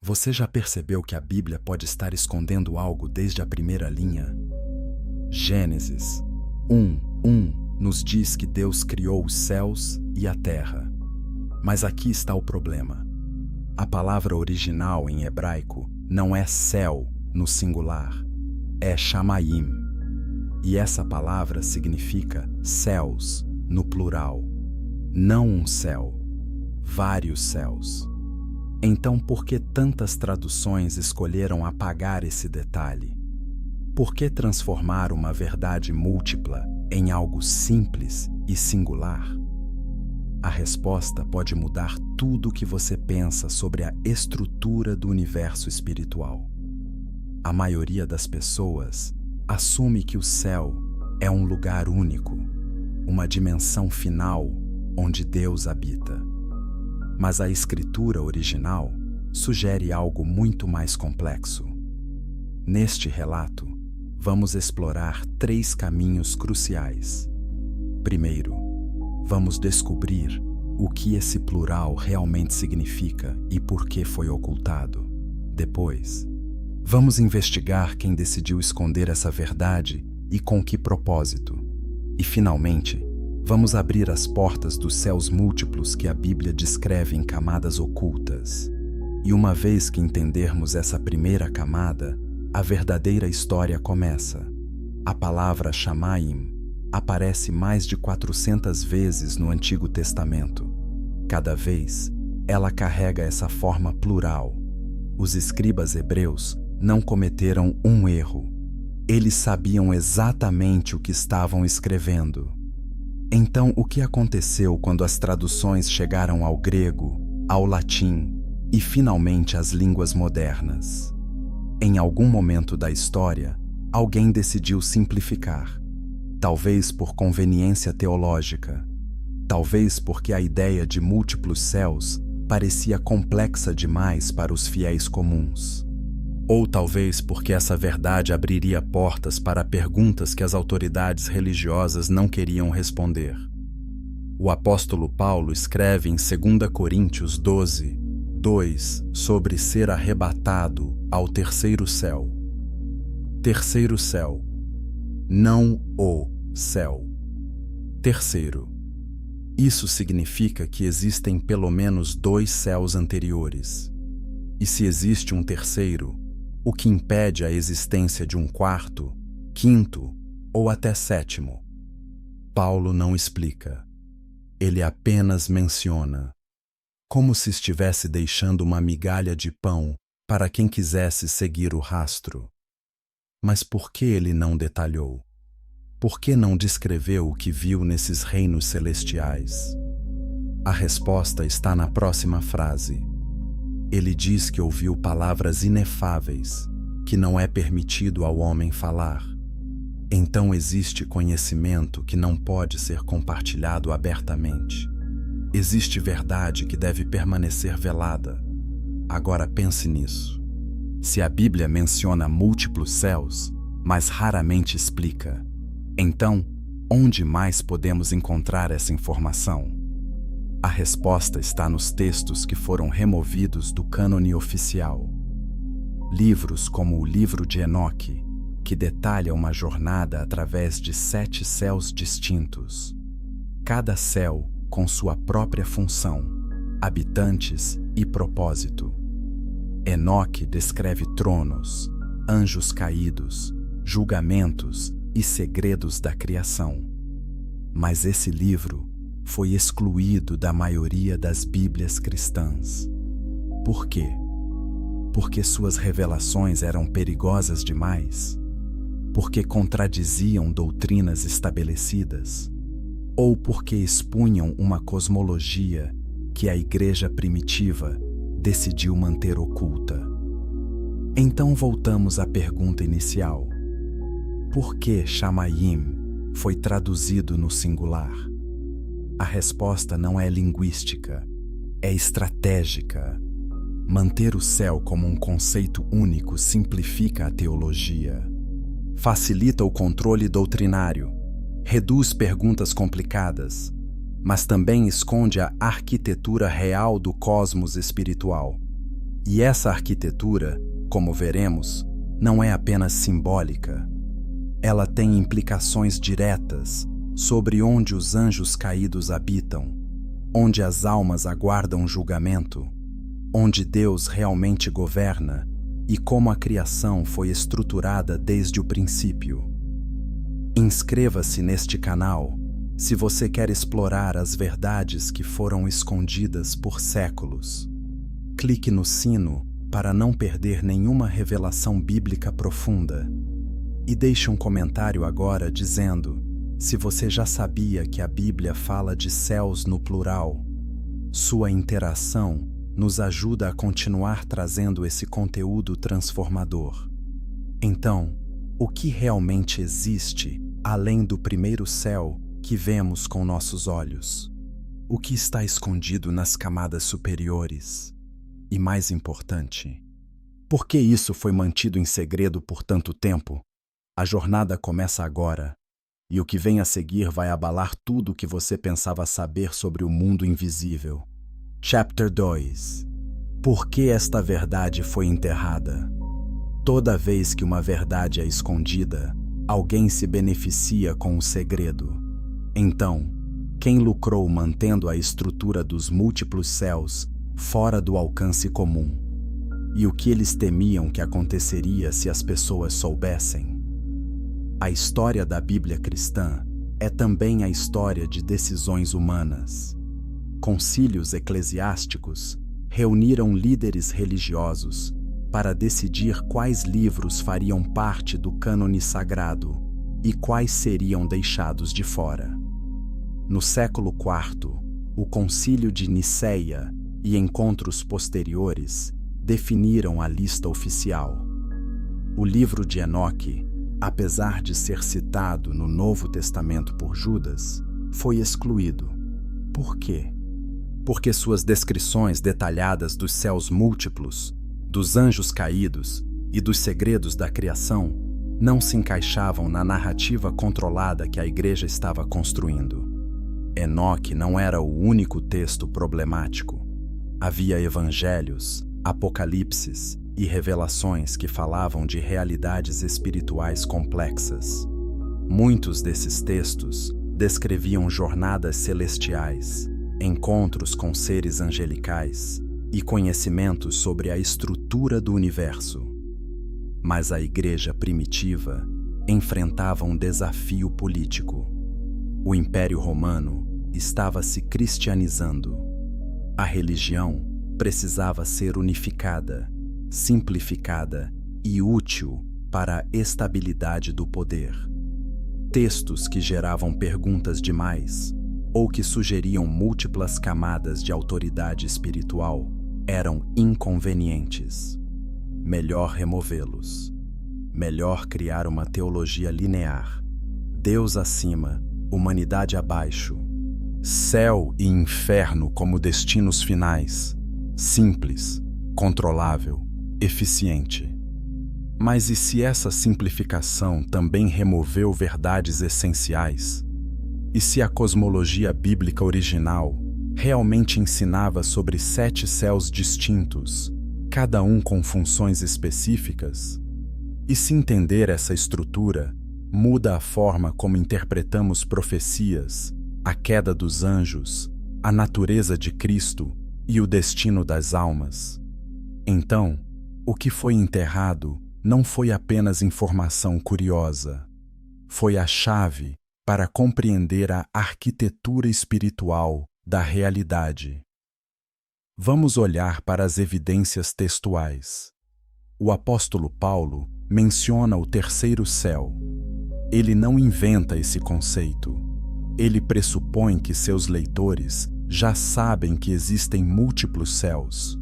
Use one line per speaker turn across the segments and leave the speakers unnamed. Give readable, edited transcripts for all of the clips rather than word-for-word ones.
Você já percebeu que a Bíblia pode estar escondendo algo desde a primeira linha? Gênesis 1:1 nos diz que Deus criou os céus e a terra. Mas aqui está o problema. A palavra original em hebraico não é céu no singular, é shamayim. E essa palavra significa céus no plural. Não um céu, vários céus. Então, por que tantas traduções escolheram apagar esse detalhe? Por que transformar uma verdade múltipla em algo simples e singular? A resposta pode mudar tudo o que você pensa sobre a estrutura do universo espiritual. A maioria das pessoas assume que o céu é um lugar único, uma dimensão final onde Deus habita. Mas a escritura original sugere algo muito mais complexo. Neste relato, vamos explorar 3 caminhos cruciais. Primeiro, vamos descobrir o que esse plural realmente significa e por que foi ocultado. Depois, vamos investigar quem decidiu esconder essa verdade e com que propósito. E, finalmente, vamos abrir as portas dos céus múltiplos que a Bíblia descreve em camadas ocultas. E uma vez que entendermos essa primeira camada, a verdadeira história começa. A palavra shamayim aparece mais de 400 vezes no Antigo Testamento. Cada vez, ela carrega essa forma plural. Os escribas hebreus não cometeram um erro. Eles sabiam exatamente o que estavam escrevendo. Então, o que aconteceu quando as traduções chegaram ao grego, ao latim e, finalmente, às línguas modernas? Em algum momento da história, alguém decidiu simplificar. Talvez por conveniência teológica. Talvez porque a ideia de múltiplos céus parecia complexa demais para os fiéis comuns. Ou talvez porque essa verdade abriria portas para perguntas que as autoridades religiosas não queriam responder. O apóstolo Paulo escreve em 2 Coríntios 12:2 sobre ser arrebatado ao terceiro céu. Terceiro céu, não o céu. Terceiro. Isso significa que existem pelo menos 2 céus anteriores. E se existe um terceiro, o que impede a existência de um quarto, quinto ou até sétimo? Paulo não explica. Ele apenas menciona, como se estivesse deixando uma migalha de pão para quem quisesse seguir o rastro. Mas por que ele não detalhou? Por que não descreveu o que viu nesses reinos celestiais? A resposta está na próxima frase. Ele diz que ouviu palavras inefáveis, que não é permitido ao homem falar. Então existe conhecimento que não pode ser compartilhado abertamente. Existe verdade que deve permanecer velada. Agora pense nisso. Se a Bíblia menciona múltiplos céus, mas raramente explica, então, onde mais podemos encontrar essa informação? A resposta está nos textos que foram removidos do cânone oficial. Livros como o livro de Enoque, que detalha uma jornada através de 7 céus distintos. Cada céu com sua própria função, habitantes e propósito. Enoque descreve tronos, anjos caídos, julgamentos e segredos da criação. Mas esse livro foi excluído da maioria das Bíblias cristãs. Por quê? Porque suas revelações eram perigosas demais? Porque contradiziam doutrinas estabelecidas? Ou porque expunham uma cosmologia que a igreja primitiva decidiu manter oculta? Então voltamos à pergunta inicial. Por que shamayim foi traduzido no singular? A resposta não é linguística, é estratégica. Manter o céu como um conceito único simplifica a teologia, facilita o controle doutrinário, reduz perguntas complicadas, mas também esconde a arquitetura real do cosmos espiritual. E essa arquitetura, como veremos, não é apenas simbólica. Ela tem implicações diretas sobre onde os anjos caídos habitam, onde as almas aguardam julgamento, onde Deus realmente governa e como a criação foi estruturada desde o princípio. Inscreva-se neste canal se você quer explorar as verdades que foram escondidas por séculos. Clique no sino para não perder nenhuma revelação bíblica profunda. E deixe um comentário agora dizendo se você já sabia que a Bíblia fala de céus no plural. Sua interação nos ajuda a continuar trazendo esse conteúdo transformador. Então, o que realmente existe além do primeiro céu que vemos com nossos olhos? O que está escondido nas camadas superiores? E mais importante, por que isso foi mantido em segredo por tanto tempo? A jornada começa agora, e o que vem a seguir vai abalar tudo o que você pensava saber sobre o mundo invisível. Chapter 2. Por que esta verdade foi enterrada? Toda vez que uma verdade é escondida, alguém se beneficia com o segredo. Então, quem lucrou mantendo a estrutura dos múltiplos céus fora do alcance comum? E o que eles temiam que aconteceria se as pessoas soubessem? A história da Bíblia cristã é também a história de decisões humanas. Concílios eclesiásticos reuniram líderes religiosos para decidir quais livros fariam parte do cânone sagrado e quais seriam deixados de fora. No século IV, o Concílio de Nicéia e encontros posteriores definiram a lista oficial. O livro de Enoque, apesar de ser citado no Novo Testamento por Judas, foi excluído. Por quê? Porque suas descrições detalhadas dos céus múltiplos, dos anjos caídos e dos segredos da criação não se encaixavam na narrativa controlada que a igreja estava construindo. Enoque não era o único texto problemático. Havia evangelhos, apocalipses e revelações que falavam de realidades espirituais complexas. Muitos desses textos descreviam jornadas celestiais, encontros com seres angelicais e conhecimentos sobre a estrutura do universo. Mas a igreja primitiva enfrentava um desafio político. O Império Romano estava se cristianizando. A religião precisava ser unificada, simplificada e útil para a estabilidade do poder. Textos que geravam perguntas demais ou que sugeriam múltiplas camadas de autoridade espiritual eram inconvenientes. Melhor removê-los. Melhor criar uma teologia linear. Deus acima, humanidade abaixo. Céu e inferno como destinos finais. Simples, controlável, eficiente. Mas e se essa simplificação também removeu verdades essenciais? E se a cosmologia bíblica original realmente ensinava sobre 7 céus distintos, cada um com funções específicas? E se entender essa estrutura muda a forma como interpretamos profecias, a queda dos anjos, a natureza de Cristo e o destino das almas? Então, o que foi enterrado não foi apenas informação curiosa, foi a chave para compreender a arquitetura espiritual da realidade. Vamos olhar para as evidências textuais. O apóstolo Paulo menciona o terceiro céu. Ele não inventa esse conceito. Ele pressupõe que seus leitores já sabem que existem múltiplos céus.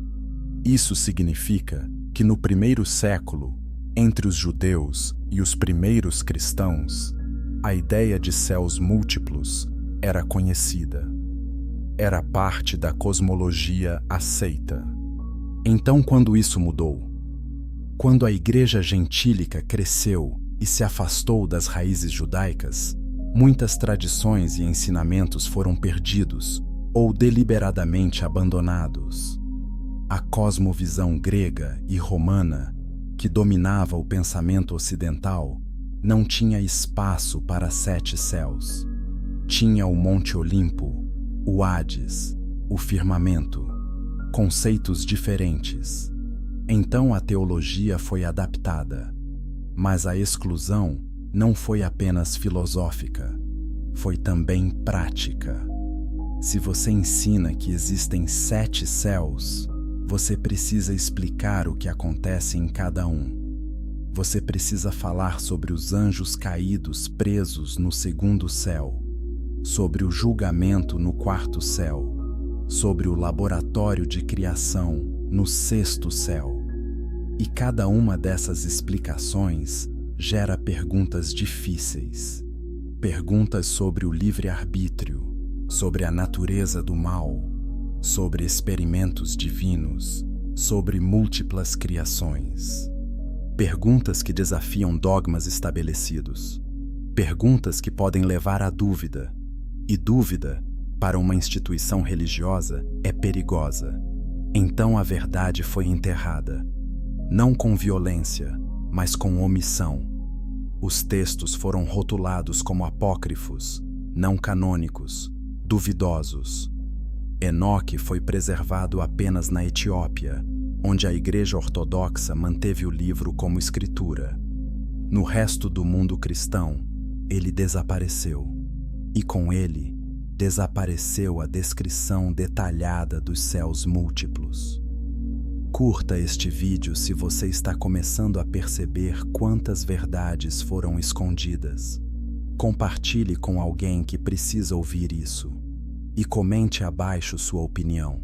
Isso significa que no primeiro século, entre os judeus e os primeiros cristãos, a ideia de céus múltiplos era conhecida. Era parte da cosmologia aceita. Então, quando isso mudou? Quando a igreja gentílica cresceu e se afastou das raízes judaicas, muitas tradições e ensinamentos foram perdidos ou deliberadamente abandonados. a cosmovisão grega e romana, que dominava o pensamento ocidental, não tinha espaço para 7 céus. Tinha o Monte Olimpo, o Hades, o firmamento, conceitos diferentes. Então a teologia foi adaptada, mas a exclusão não foi apenas filosófica, foi também prática. Se você ensina que existem 7 céus, você precisa explicar o que acontece em cada um. Você precisa falar sobre os anjos caídos presos no 2º céu, sobre o julgamento no 4º céu, sobre o laboratório de criação no 6º céu. E cada uma dessas explicações gera perguntas difíceis. Perguntas sobre o livre-arbítrio, sobre a natureza do mal, sobre experimentos divinos, sobre múltiplas criações. Perguntas que desafiam dogmas estabelecidos. Perguntas que podem levar à dúvida. E dúvida, para uma instituição religiosa, é perigosa. Então a verdade foi enterrada. Não com violência, mas com omissão. Os textos foram rotulados como apócrifos, não canônicos, duvidosos. Enoque foi preservado apenas na Etiópia, onde a Igreja Ortodoxa manteve o livro como escritura. No resto do mundo cristão, ele desapareceu. E com ele, desapareceu a descrição detalhada dos céus múltiplos. Curta este vídeo se você está começando a perceber quantas verdades foram escondidas. Compartilhe com alguém que precisa ouvir isso. E comente abaixo sua opinião.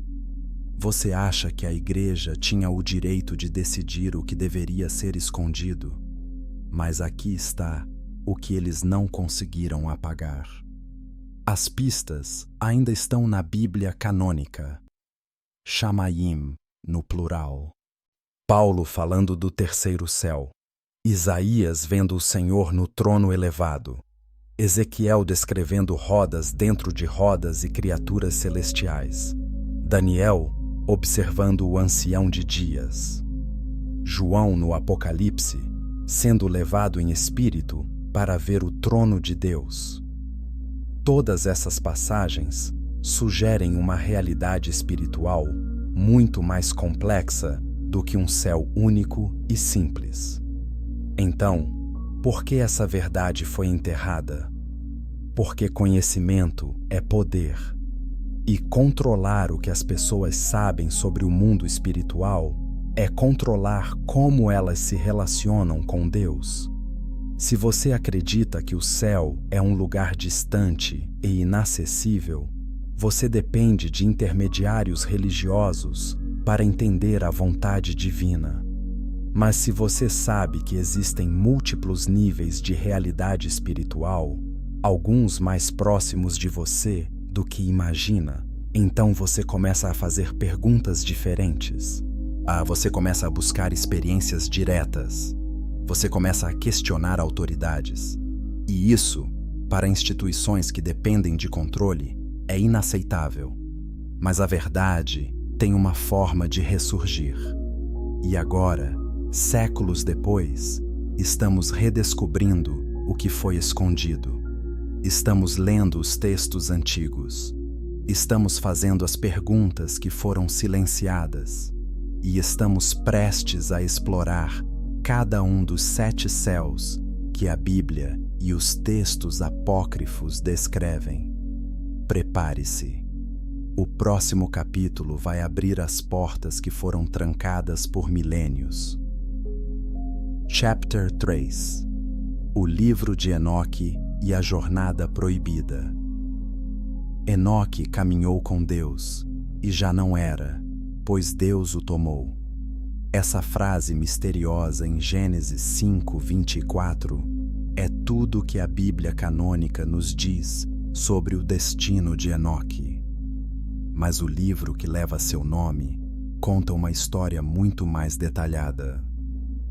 Você acha que a igreja tinha o direito de decidir o que deveria ser escondido? Mas aqui está o que eles não conseguiram apagar. As pistas ainda estão na Bíblia canônica. Shamayim, no plural. Paulo falando do 3º céu. Isaías vendo o Senhor no trono elevado. Ezequiel descrevendo rodas dentro de rodas e criaturas celestiais. Daniel observando o ancião de dias. João no Apocalipse, sendo levado em espírito para ver o trono de Deus. Todas essas passagens sugerem uma realidade espiritual muito mais complexa do que um céu único e simples. Então, por que essa verdade foi enterrada? Porque conhecimento é poder. E controlar o que as pessoas sabem sobre o mundo espiritual é controlar como elas se relacionam com Deus. Se você acredita que o céu é um lugar distante e inacessível, você depende de intermediários religiosos para entender a vontade divina. Mas se você sabe que existem múltiplos níveis de realidade espiritual, alguns mais próximos de você do que imagina, então você começa a fazer perguntas diferentes. Você começa a buscar experiências diretas. Você começa a questionar autoridades. E isso, para instituições que dependem de controle, é inaceitável. Mas a verdade tem uma forma de ressurgir. E agora, séculos depois, estamos redescobrindo o que foi escondido. Estamos lendo os textos antigos. Estamos fazendo as perguntas que foram silenciadas. E estamos prestes a explorar cada um dos 7 céus que a Bíblia e os textos apócrifos descrevem. Prepare-se. O próximo capítulo vai abrir as portas que foram trancadas por milênios. Chapter 3. O livro de Enoque e a jornada proibida. Enoque caminhou com Deus, e já não era, pois Deus o tomou. Essa frase misteriosa em Gênesis 5:24 é tudo o que a Bíblia canônica nos diz sobre o destino de Enoque. Mas o livro que leva seu nome conta uma história muito mais detalhada.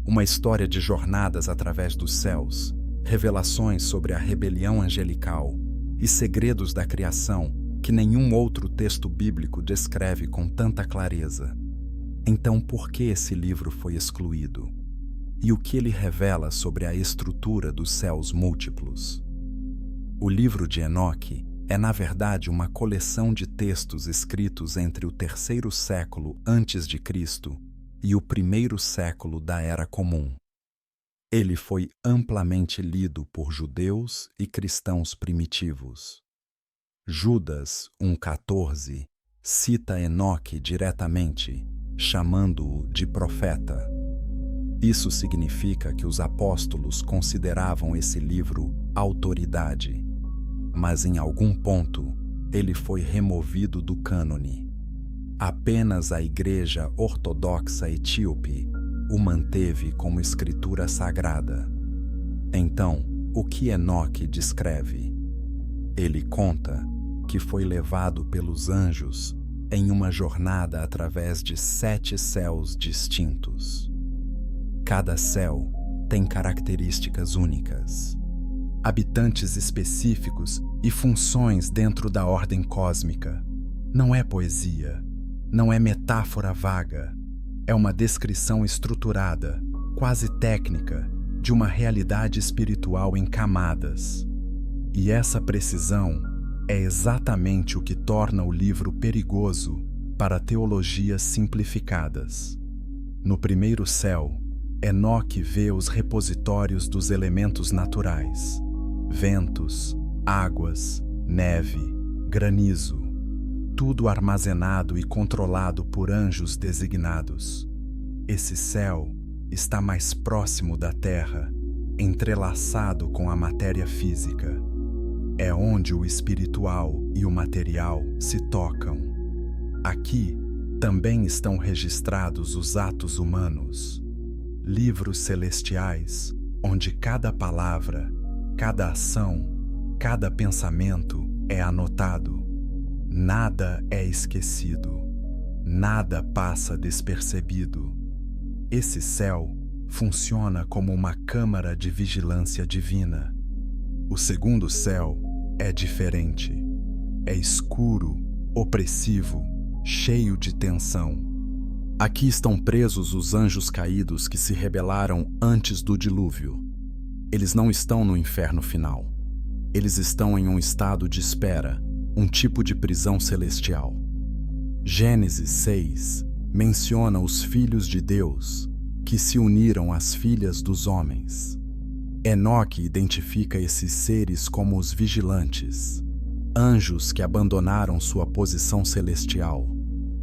Uma história de jornadas através dos céus, revelações sobre a rebelião angelical e segredos da criação que nenhum outro texto bíblico descreve com tanta clareza. Então, por que esse livro foi excluído? E o que ele revela sobre a estrutura dos céus múltiplos? O livro de Enoque é, na verdade, uma coleção de textos escritos entre o 3º século antes de Cristo e o 1º século da Era Comum. Ele foi amplamente lido por judeus e cristãos primitivos. Judas 1,14 cita Enoque diretamente, chamando-o de profeta. Isso significa que os apóstolos consideravam esse livro autoridade, mas em algum ponto ele foi removido do cânone. Apenas a Igreja Ortodoxa Etíope o manteve como escritura sagrada. Então, o que Enoque descreve? Ele conta que foi levado pelos anjos em uma jornada através de 7 céus distintos. Cada céu tem características únicas, habitantes específicos e funções dentro da ordem cósmica. Não é poesia, não é metáfora vaga, é uma descrição estruturada, quase técnica, de uma realidade espiritual em camadas. E essa precisão é exatamente o que torna o livro perigoso para teologias simplificadas. No 1º céu, Enoque vê os repositórios dos elementos naturais: ventos, águas, neve, granizo, tudo armazenado e controlado por anjos designados. Esse céu está mais próximo da terra, entrelaçado com a matéria física. É onde o espiritual e o material se tocam. Aqui também estão registrados os atos humanos, livros celestiais, onde cada palavra, cada ação, cada pensamento é anotado. Nada é esquecido, nada passa despercebido. Esse céu funciona como uma câmara de vigilância divina. O 2º céu é diferente. É escuro, opressivo, cheio de tensão. Aqui estão presos os anjos caídos que se rebelaram antes do dilúvio. Eles não estão no inferno final. Eles estão em um estado de espera, um tipo de prisão celestial. Gênesis 6 menciona os filhos de Deus que se uniram às filhas dos homens. Enoque identifica esses seres como os vigilantes, anjos que abandonaram sua posição celestial,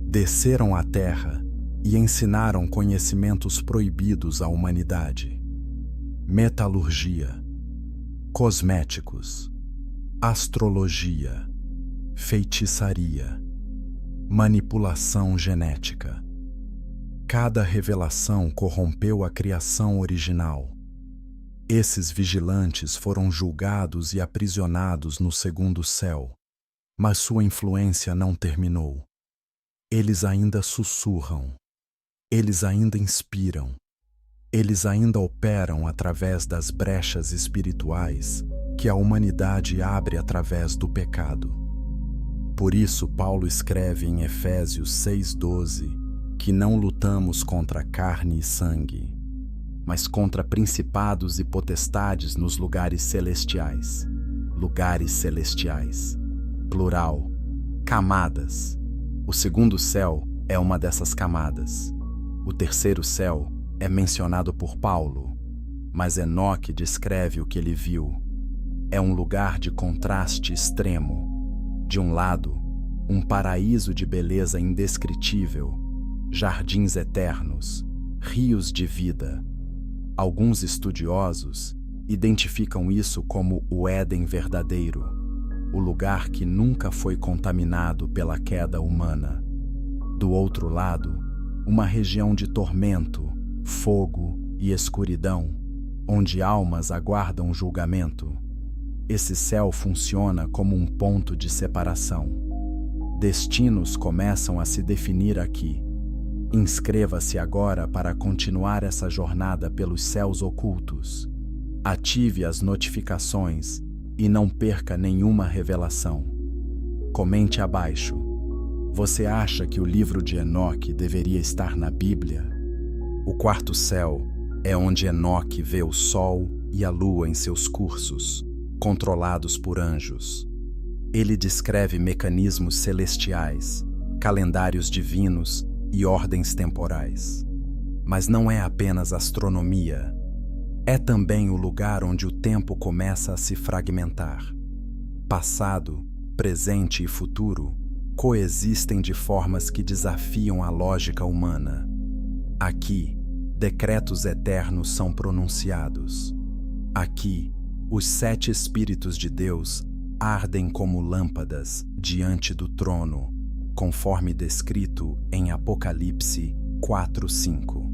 desceram à terra e ensinaram conhecimentos proibidos à humanidade. Metalurgia, cosméticos, astrologia, feitiçaria, manipulação genética. Cada revelação corrompeu a criação original. Esses vigilantes foram julgados e aprisionados no 2º céu, mas sua influência não terminou. Eles ainda sussurram, eles ainda inspiram, eles ainda operam através das brechas espirituais que a humanidade abre através do pecado. Por isso, Paulo escreve em Efésios 6,12 que não lutamos contra carne e sangue, mas contra principados e potestades nos lugares celestiais. Lugares celestiais. Plural. Camadas. O 2º céu é uma dessas camadas. O 3º céu é mencionado por Paulo, mas Enoque descreve o que ele viu. É um lugar de contraste extremo. De um lado, um paraíso de beleza indescritível, jardins eternos, rios de vida. Alguns estudiosos identificam isso como o Éden verdadeiro, o lugar que nunca foi contaminado pela queda humana. Do outro lado, uma região de tormento, fogo e escuridão, onde almas aguardam julgamento. Esse céu funciona como um ponto de separação. Destinos começam a se definir aqui. Inscreva-se agora para continuar essa jornada pelos céus ocultos. Ative as notificações e não perca nenhuma revelação. Comente abaixo. Você acha que o livro de Enoque deveria estar na Bíblia? O quarto céu é onde Enoque vê o sol e a lua em seus cursos, controlados por anjos. Ele descreve mecanismos celestiais, calendários divinos e ordens temporais. Mas não é apenas astronomia. É também o lugar onde o tempo começa a se fragmentar. Passado, presente e futuro coexistem de formas que desafiam a lógica humana. Aqui, decretos eternos são pronunciados. Aqui, os 7 Espíritos de Deus ardem como lâmpadas diante do trono, conforme descrito em Apocalipse 4:5.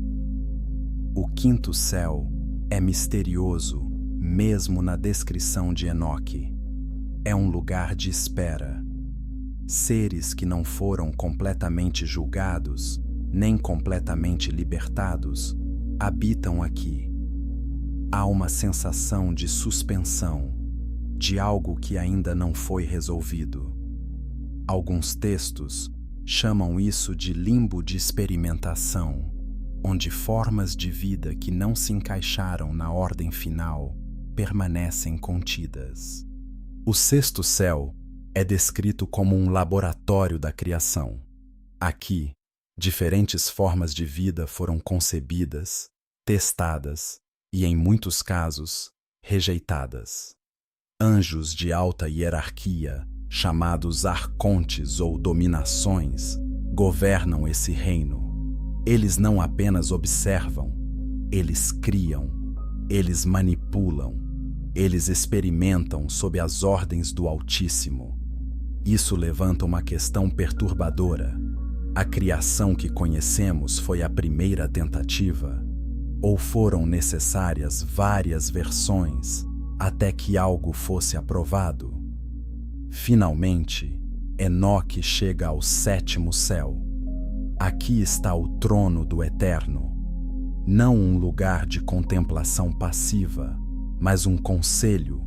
O quinto céu é misterioso, mesmo na descrição de Enoque. É um lugar de espera. Seres que não foram completamente julgados, nem completamente libertados, habitam aqui. Há uma sensação de suspensão, de algo que ainda não foi resolvido. Alguns textos chamam isso de limbo de experimentação, onde formas de vida que não se encaixaram na ordem final permanecem contidas. O sexto céu é descrito como um laboratório da criação. Aqui, diferentes formas de vida foram concebidas, testadas e, em muitos casos, rejeitadas. Anjos de alta hierarquia, chamados arcontes ou dominações, governam esse reino. Eles não apenas observam, eles criam, eles manipulam, eles experimentam sob as ordens do Altíssimo. Isso levanta uma questão perturbadora. A criação que conhecemos foi a primeira tentativa? Ou foram necessárias várias versões até que algo fosse aprovado? Finalmente, Enoque chega ao sétimo céu. Aqui está o trono do Eterno. Não um lugar de contemplação passiva, mas um conselho,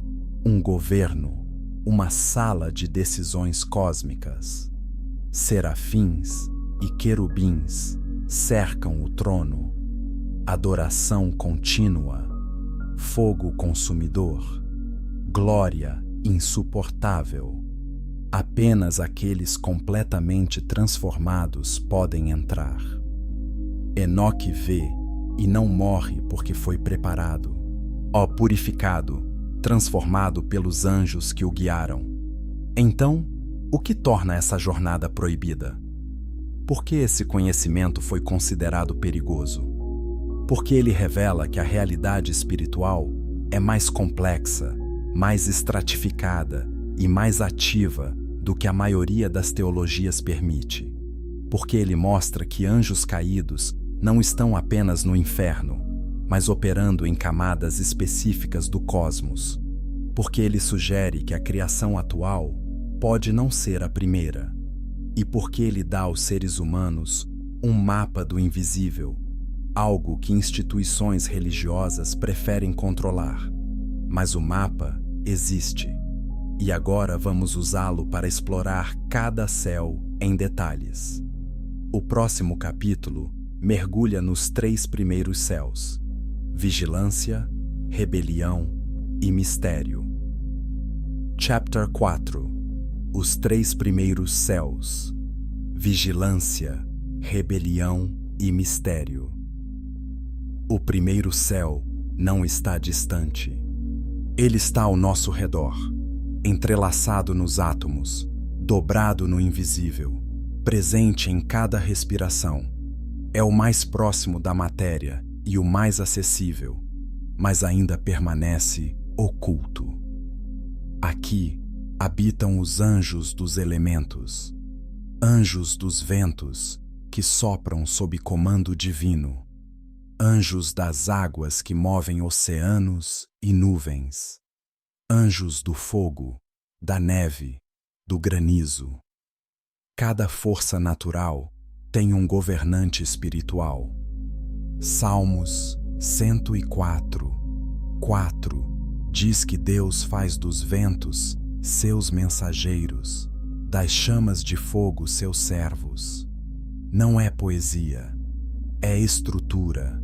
um governo, uma sala de decisões cósmicas. Serafins e querubins cercam o trono. Adoração contínua, fogo consumidor, glória insuportável. Apenas aqueles completamente transformados podem entrar. Enoque vê e não morre porque foi preparado. Ó purificado, transformado pelos anjos que o guiaram. Então, o que torna essa jornada proibida? Por que esse conhecimento foi considerado perigoso? Porque ele revela que a realidade espiritual é mais complexa, mais estratificada e mais ativa do que a maioria das teologias permite. Porque ele mostra que anjos caídos não estão apenas no inferno, mas operando em camadas específicas do cosmos. Porque ele sugere que a criação atual pode não ser a primeira. E porque ele dá aos seres humanos um mapa do invisível, algo que instituições religiosas preferem controlar. Mas o mapa existe. E agora vamos usá-lo para explorar cada céu em detalhes. O próximo capítulo mergulha nos 3 primeiros céus: vigilância, rebelião e mistério. Chapter 4: Os 3 primeiros céus: vigilância, rebelião e mistério. O primeiro céu não está distante. Ele está ao nosso redor, entrelaçado nos átomos, dobrado no invisível, presente em cada respiração. É o mais próximo da matéria e o mais acessível, mas ainda permanece oculto. Aqui habitam os anjos dos elementos, anjos dos ventos que sopram sob comando divino, anjos das águas que movem oceanos e nuvens, anjos do fogo, da neve, do granizo. Cada força natural tem um governante espiritual. Salmos 104:4 diz que Deus faz dos ventos seus mensageiros, das chamas de fogo seus servos. Não é poesia, é estrutura.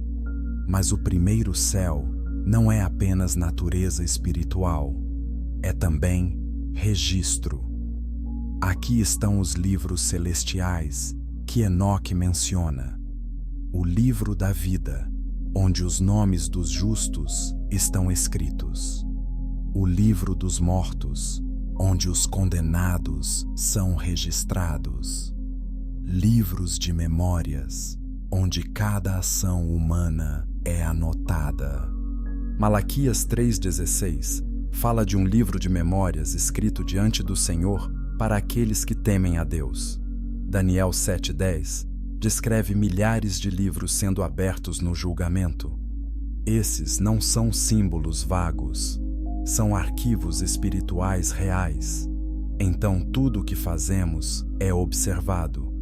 Mas o primeiro céu não é apenas natureza espiritual, é também registro. Aqui estão os livros celestiais que Enoque menciona. O livro da vida, onde os nomes dos justos estão escritos. O livro dos mortos, onde os condenados são registrados. Livros de memórias, onde cada ação humana é anotada. Malaquias 3,16 fala de um livro de memórias escrito diante do Senhor para aqueles que temem a Deus. Daniel 7,10 descreve milhares de livros sendo abertos no julgamento. Esses não são símbolos vagos, são arquivos espirituais reais. Então tudo o que fazemos é observado,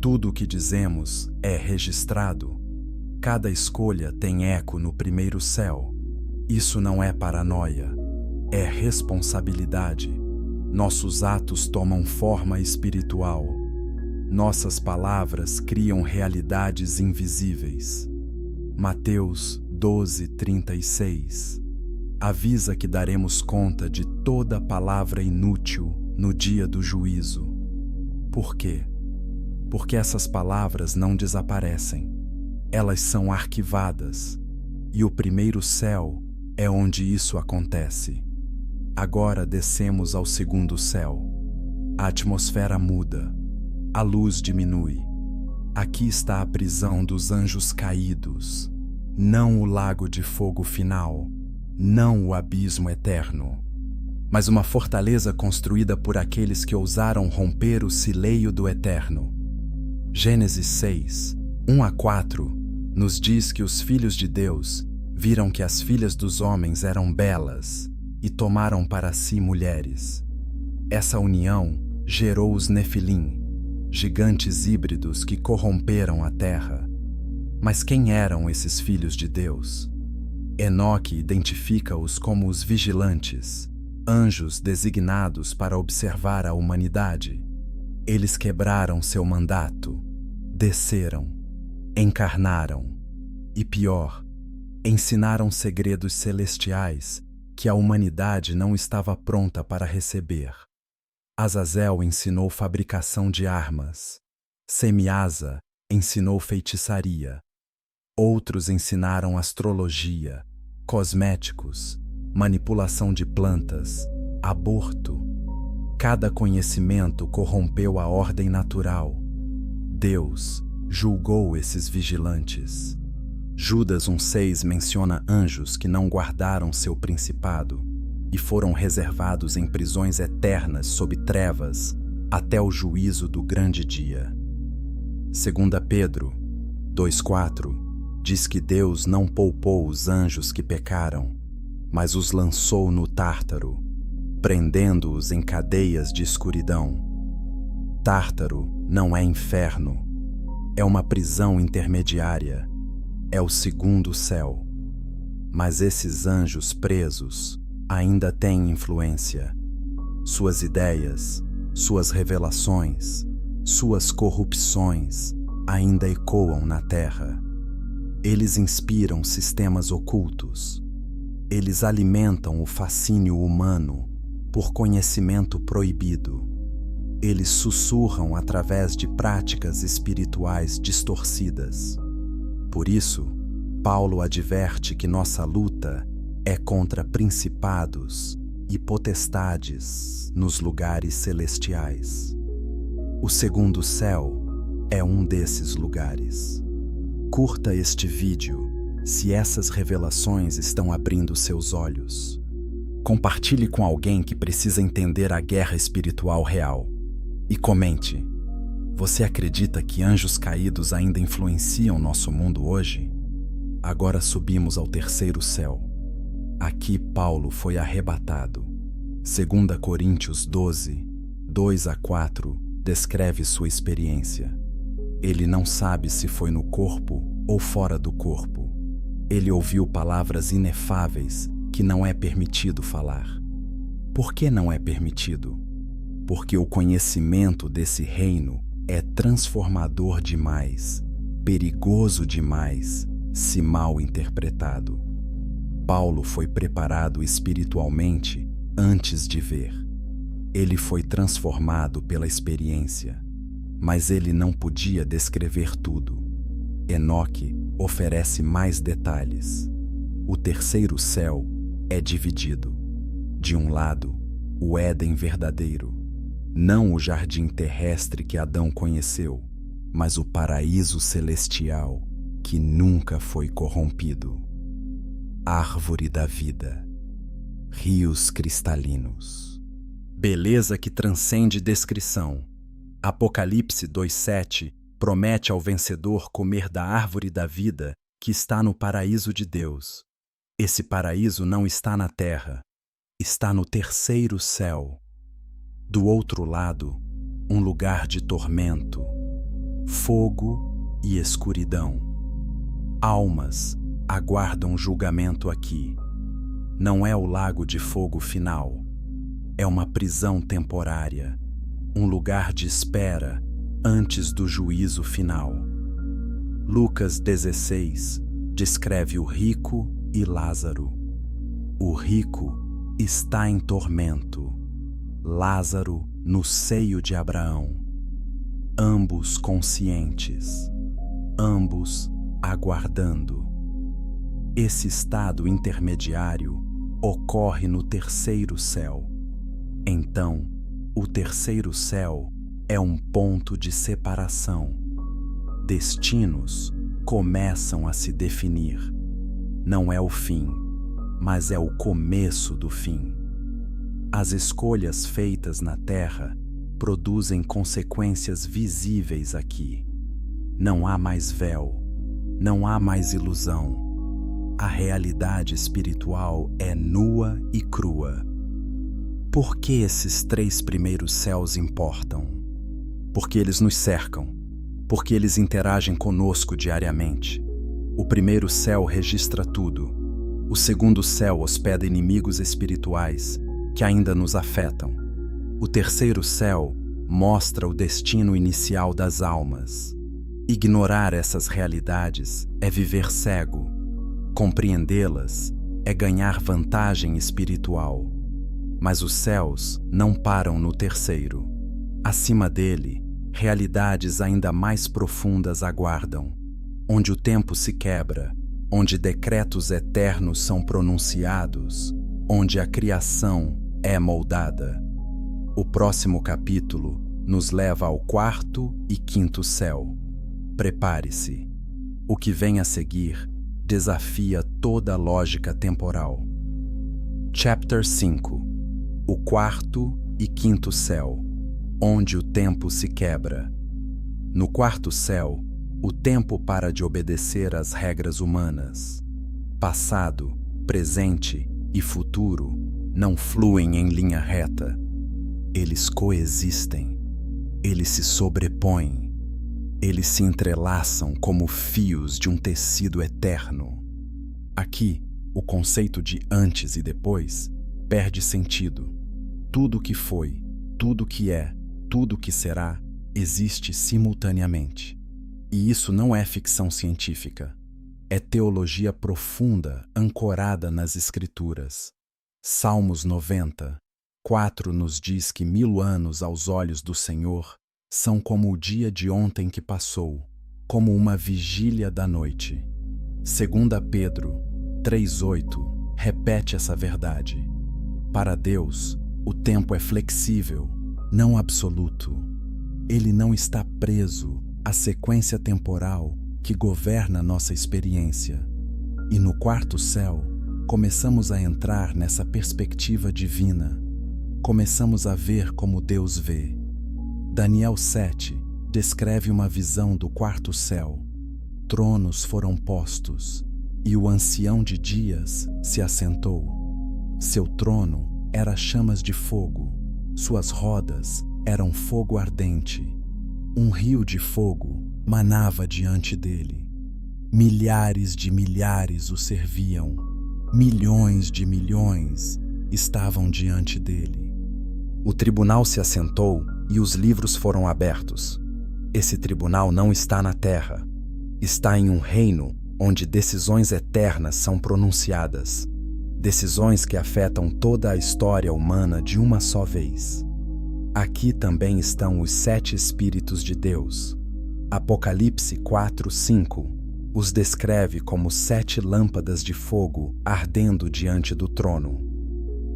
tudo o que dizemos é registrado. Cada escolha tem eco no primeiro céu. Isso não é paranoia, é responsabilidade. Nossos atos tomam forma espiritual. Nossas palavras criam realidades invisíveis. Mateus 12:36 avisa que daremos conta de toda palavra inútil no dia do juízo. Por quê? Porque essas palavras não desaparecem. Elas são arquivadas. E o primeiro céu é onde isso acontece. Agora descemos ao segundo céu. A atmosfera muda. A luz diminui. Aqui está a prisão dos anjos caídos. Não o lago de fogo final. Não o abismo eterno. Mas uma fortaleza construída por aqueles que ousaram romper o cileio do eterno. Gênesis 6, 1-4 nos diz que os filhos de Deus viram que as filhas dos homens eram belas e tomaram para si mulheres. Essa união gerou os Nefilim, gigantes híbridos que corromperam a terra. Mas quem eram esses filhos de Deus? Enoque identifica-os como os vigilantes, anjos designados para observar a humanidade. Eles quebraram seu mandato, desceram, encarnaram e, pior, ensinaram segredos celestiais que a humanidade não estava pronta para receber. Azazel ensinou fabricação de armas. Semiasa ensinou feitiçaria. Outros ensinaram astrologia, cosméticos, manipulação de plantas, aborto. Cada conhecimento corrompeu a ordem natural. Deus julgou esses vigilantes. Judas 1,6 menciona anjos que não guardaram seu principado e foram reservados em prisões eternas sob trevas até o juízo do grande dia. 2 Pedro 2,4 diz que Deus não poupou os anjos que pecaram, mas os lançou no Tártaro, prendendo-os em cadeias de escuridão. Tártaro não é inferno, é uma prisão intermediária, é o segundo céu. Mas esses anjos presos ainda têm influência. Suas ideias, suas revelações, suas corrupções ainda ecoam na terra. Eles inspiram sistemas ocultos. Eles alimentam o fascínio humano por conhecimento proibido. Eles sussurram através de práticas espirituais distorcidas. Por isso, Paulo adverte que nossa luta é contra principados e potestades nos lugares celestiais. O segundo céu é um desses lugares. Curta este vídeo se essas revelações estão abrindo seus olhos. Compartilhe com alguém que precisa entender a guerra espiritual real. E comente: você acredita que anjos caídos ainda influenciam nosso mundo hoje? Agora subimos ao terceiro céu. Aqui Paulo foi arrebatado. 2 Coríntios 12, 2-4 descreve sua experiência. Ele não sabe se foi no corpo ou fora do corpo. Ele ouviu palavras inefáveis que não é permitido falar. Por que não é permitido? porque o conhecimento desse reino é transformador demais, perigoso demais, se mal interpretado. Paulo foi preparado espiritualmente antes de ver. Ele foi transformado pela experiência, mas ele não podia descrever tudo. Enoque oferece mais detalhes. O terceiro céu é dividido. De um lado, o Éden verdadeiro, não o jardim terrestre que Adão conheceu, mas o paraíso celestial que nunca foi corrompido. Árvore da vida, rios cristalinos, beleza que transcende descrição. Apocalipse 2:7 promete ao vencedor comer da árvore da vida que está no paraíso de Deus. Esse paraíso não está na terra, está no terceiro céu. Do outro lado, um lugar de tormento, fogo e escuridão. Almas aguardam julgamento aqui. Não é o lago de fogo final, é uma prisão temporária, um lugar de espera antes do juízo final. Lucas 16 descreve o rico e Lázaro. O rico está em tormento, Lázaro no seio de Abraão. Ambos conscientes, ambos aguardando. Esse estado intermediário ocorre no terceiro céu. Então, o terceiro céu é um ponto de separação. Destinos começam a se definir. Não é o fim, mas é o começo do fim. As escolhas feitas na Terra produzem consequências visíveis aqui. Não há mais véu, não há mais ilusão. A realidade espiritual é nua e crua. Por que esses 3 primeiros céus importam? Porque eles nos cercam, porque eles interagem conosco diariamente. O primeiro céu registra tudo. O segundo céu hospeda inimigos espirituais que ainda nos afetam. O terceiro céu mostra o destino inicial das almas. Ignorar essas realidades é viver cego. Compreendê-las é ganhar vantagem espiritual. Mas os céus não param no terceiro. Acima dele, realidades ainda mais profundas aguardam, onde o tempo se quebra, onde decretos eternos são pronunciados, onde a criação é moldada. O próximo capítulo nos leva ao 4º e 5º céu. Prepare-se. O que vem a seguir desafia toda a lógica temporal. Chapter 5. O 4º e 5º céu, onde o tempo se quebra. No 4º céu, o tempo para de obedecer às regras humanas. Passado, presente e futuro não fluem em linha reta. Eles coexistem, eles se sobrepõem, eles se entrelaçam como fios de um tecido eterno. Aqui, o conceito de antes e depois perde sentido. Tudo que foi, tudo que é, tudo que será, existe simultaneamente. E isso não é ficção científica. É teologia profunda ancorada nas Escrituras. Salmos 90, 4 nos diz que 1000 anos aos olhos do Senhor são como o dia de ontem que passou, como uma vigília da noite. 2 Pedro 3:8 repete essa verdade. Para Deus, o tempo é flexível, não absoluto. Ele não está preso à sequência temporal que governa nossa experiência. E no 4º céu, começamos a entrar nessa perspectiva divina. Começamos a ver como Deus vê. Daniel 7 descreve uma visão do 4º céu. Tronos foram postos, e o ancião de dias se assentou. Seu trono era chamas de fogo, suas rodas eram fogo ardente. Um rio de fogo manava diante dele. Milhares de milhares o serviam. Milhões de milhões estavam diante dele. O tribunal se assentou e os livros foram abertos. Esse tribunal não está na terra. Está em um reino onde decisões eternas são pronunciadas. Decisões que afetam toda a história humana de uma só vez. Aqui também estão os 7 Espíritos de Deus. Apocalipse 4:5 os descreve como 7 lâmpadas de fogo ardendo diante do trono.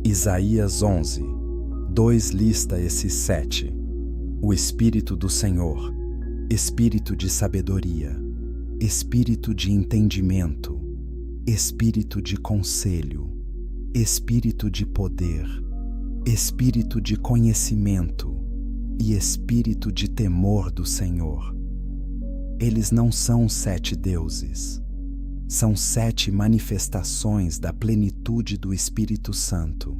Isaías 11:2 lista esses 7. O Espírito do Senhor, Espírito de sabedoria, Espírito de entendimento, Espírito de conselho, Espírito de poder, Espírito de conhecimento e Espírito de temor do Senhor. Eles não são 7 deuses. São 7 manifestações da plenitude do Espírito Santo.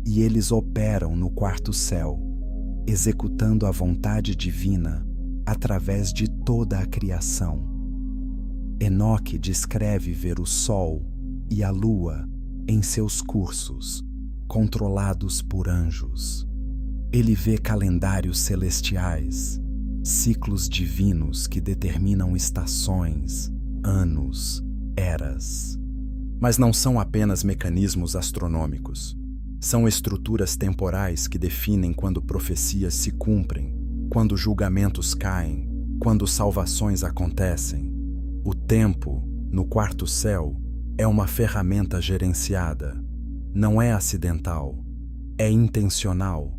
E eles operam no 4º céu, executando a vontade divina através de toda a criação. Enoque descreve ver o sol e a lua em seus cursos, controlados por anjos. Ele vê calendários celestiais, ciclos divinos que determinam estações, anos, eras. Mas não são apenas mecanismos astronômicos. São estruturas temporais que definem quando profecias se cumprem, quando julgamentos caem, quando salvações acontecem. O tempo, no 4º céu, é uma ferramenta gerenciada. Não é acidental, é intencional.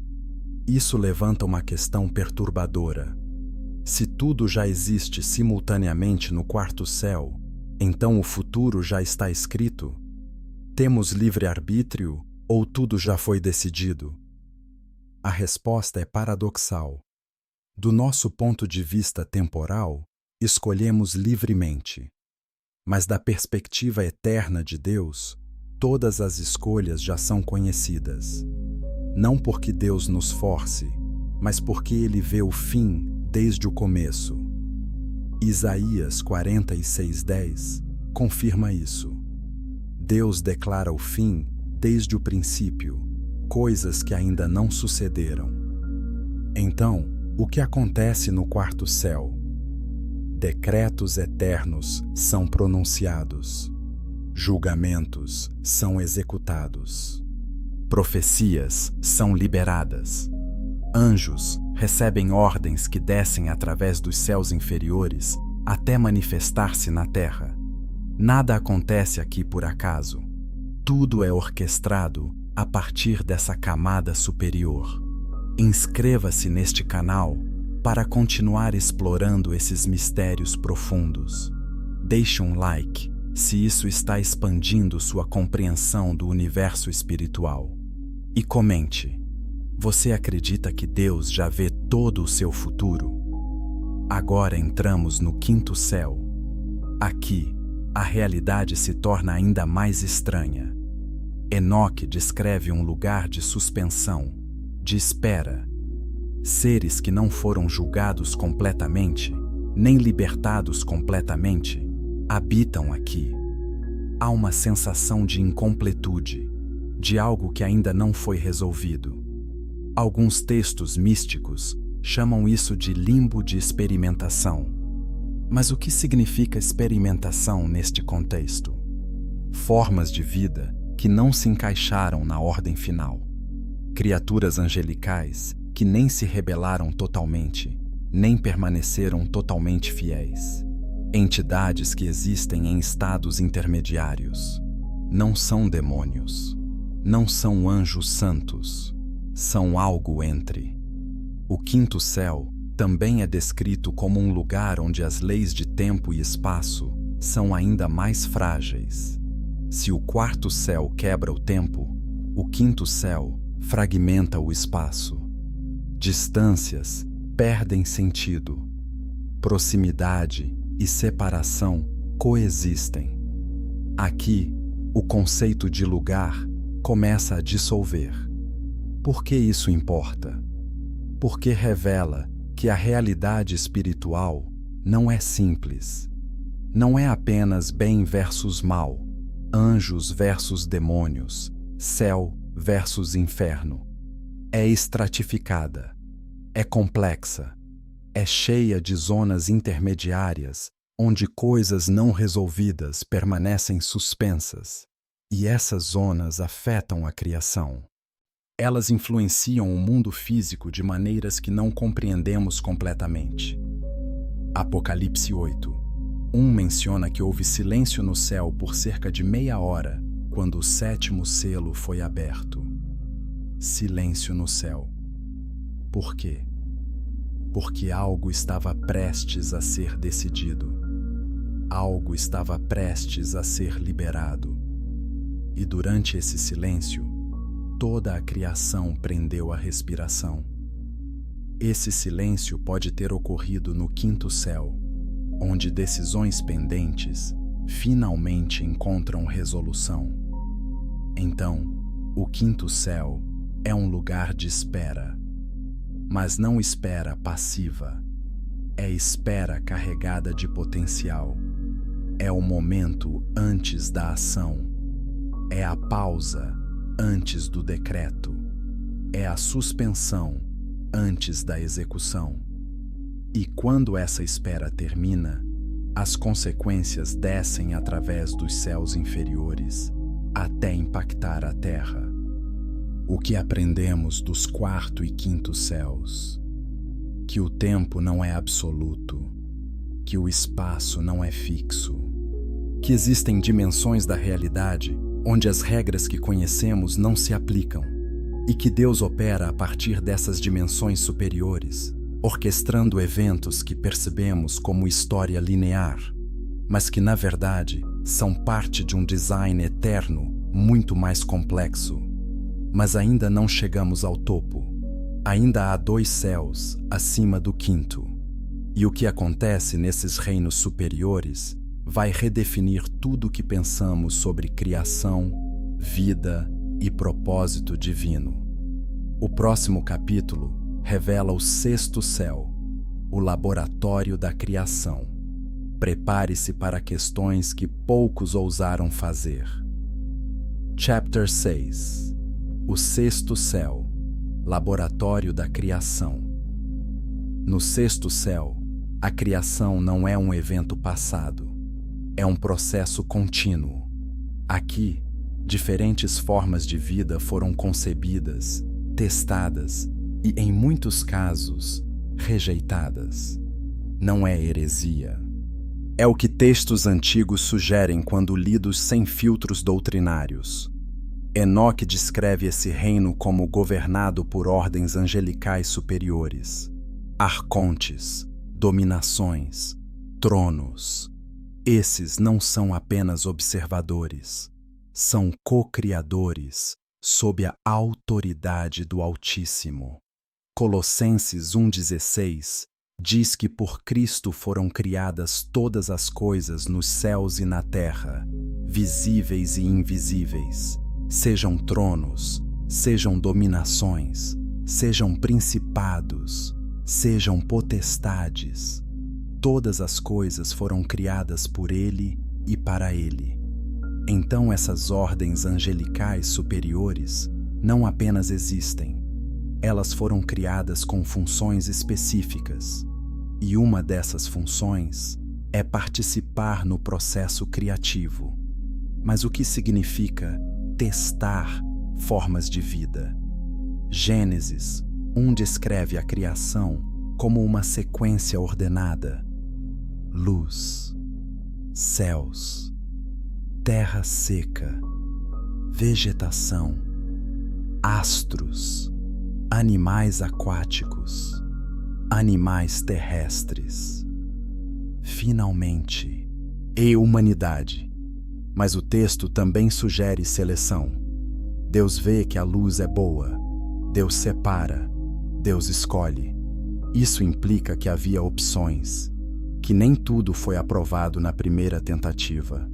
Isso levanta uma questão perturbadora. Se tudo já existe simultaneamente no 4º céu, então o futuro já está escrito? Temos livre-arbítrio ou tudo já foi decidido? A resposta é paradoxal. Do nosso ponto de vista temporal, escolhemos livremente. Mas da perspectiva eterna de Deus, todas as escolhas já são conhecidas. Não porque Deus nos force, mas porque Ele vê o fim desde o começo. Isaías 46:10 confirma isso. Deus declara o fim desde o princípio, coisas que ainda não sucederam. Então, o que acontece no 4º céu? Decretos eternos são pronunciados. Julgamentos são executados. Profecias são liberadas. Anjos recebem ordens que descem através dos céus inferiores até manifestar-se na terra. Nada acontece aqui por acaso. Tudo é orquestrado a partir dessa camada superior. Inscreva-se neste canal para continuar explorando esses mistérios profundos. Deixe um like se isso está expandindo sua compreensão do universo espiritual. E comente: você acredita que Deus já vê todo o seu futuro? Agora entramos no 5º céu. Aqui, a realidade se torna ainda mais estranha. Enoque descreve um lugar de suspensão, de espera. Seres que não foram julgados completamente, nem libertados completamente, habitam aqui. Há uma sensação de incompletude, de algo que ainda não foi resolvido. Alguns textos místicos chamam isso de limbo de experimentação. Mas o que significa experimentação neste contexto? Formas de vida que não se encaixaram na ordem final. Criaturas angelicais que nem se rebelaram totalmente, nem permaneceram totalmente fiéis. Entidades que existem em estados intermediários. Não são demônios. Não são anjos santos. São algo entre. O 5º céu também é descrito como um lugar onde as leis de tempo e espaço são ainda mais frágeis. Se o 4º céu quebra o tempo, o 5º céu fragmenta o espaço. Distâncias perdem sentido. Proximidade e separação coexistem. Aqui, o conceito de lugar começa a dissolver. Por que isso importa? Porque revela que a realidade espiritual não é simples. Não é apenas bem versus mal, anjos versus demônios, céu versus inferno. É estratificada, é complexa, é cheia de zonas intermediárias onde coisas não resolvidas permanecem suspensas, e essas zonas afetam a criação. Elas influenciam o mundo físico de maneiras que não compreendemos completamente. Apocalipse 8:1 menciona que houve silêncio no céu por cerca de meia hora quando o 7º selo foi aberto. Silêncio no céu. Por quê? Porque algo estava prestes a ser decidido. Algo estava prestes a ser liberado. E durante esse silêncio, toda a criação prendeu a respiração. Esse silêncio pode ter ocorrido no 5º céu, onde decisões pendentes finalmente encontram resolução. Então, o 5º céu é um lugar de espera, mas não espera passiva, é espera carregada de potencial. É o momento antes da ação, é a pausa antes do decreto, é a suspensão antes da execução. E quando essa espera termina, as consequências descem através dos céus inferiores até impactar a terra. O que aprendemos dos 4º e 5º céus? Que o tempo não é absoluto, que o espaço não é fixo, que existem dimensões da realidade onde as regras que conhecemos não se aplicam, e que Deus opera a partir dessas dimensões superiores, orquestrando eventos que percebemos como história linear, mas que, na verdade, são parte de um design eterno muito mais complexo. Mas ainda não chegamos ao topo. Ainda há 2 céus acima do 5º. E o que acontece nesses reinos superiores vai redefinir tudo o que pensamos sobre criação, vida e propósito divino. O próximo capítulo revela o 6º céu, o laboratório da criação. Prepare-se para questões que poucos ousaram fazer. Chapter 6. O 6º céu, laboratório da criação. No 6º céu, a criação não é um evento passado, é um processo contínuo. Aqui, diferentes formas de vida foram concebidas, testadas e, em muitos casos, rejeitadas. Não é heresia. É o que textos antigos sugerem quando lidos sem filtros doutrinários. Enoque descreve esse reino como governado por ordens angelicais superiores, arcontes, dominações, tronos. Esses não são apenas observadores, são co-criadores sob a autoridade do Altíssimo. Colossenses 1,16 diz que por Cristo foram criadas todas as coisas nos céus e na terra, visíveis e invisíveis, sejam tronos, sejam dominações, sejam principados, sejam potestades. Todas as coisas foram criadas por Ele e para Ele. Então essas ordens angelicais superiores não apenas existem, elas foram criadas com funções específicas, e uma dessas funções é participar no processo criativo. Mas o que significa testar formas de vida? Gênesis 1 descreve a criação como uma sequência ordenada: luz, céus, terra seca, vegetação, astros, animais aquáticos, animais terrestres. Finalmente, e humanidade. Mas o texto também sugere seleção. Deus vê que a luz é boa, Deus separa, Deus escolhe. Isso implica que havia opções, que nem tudo foi aprovado na primeira tentativa.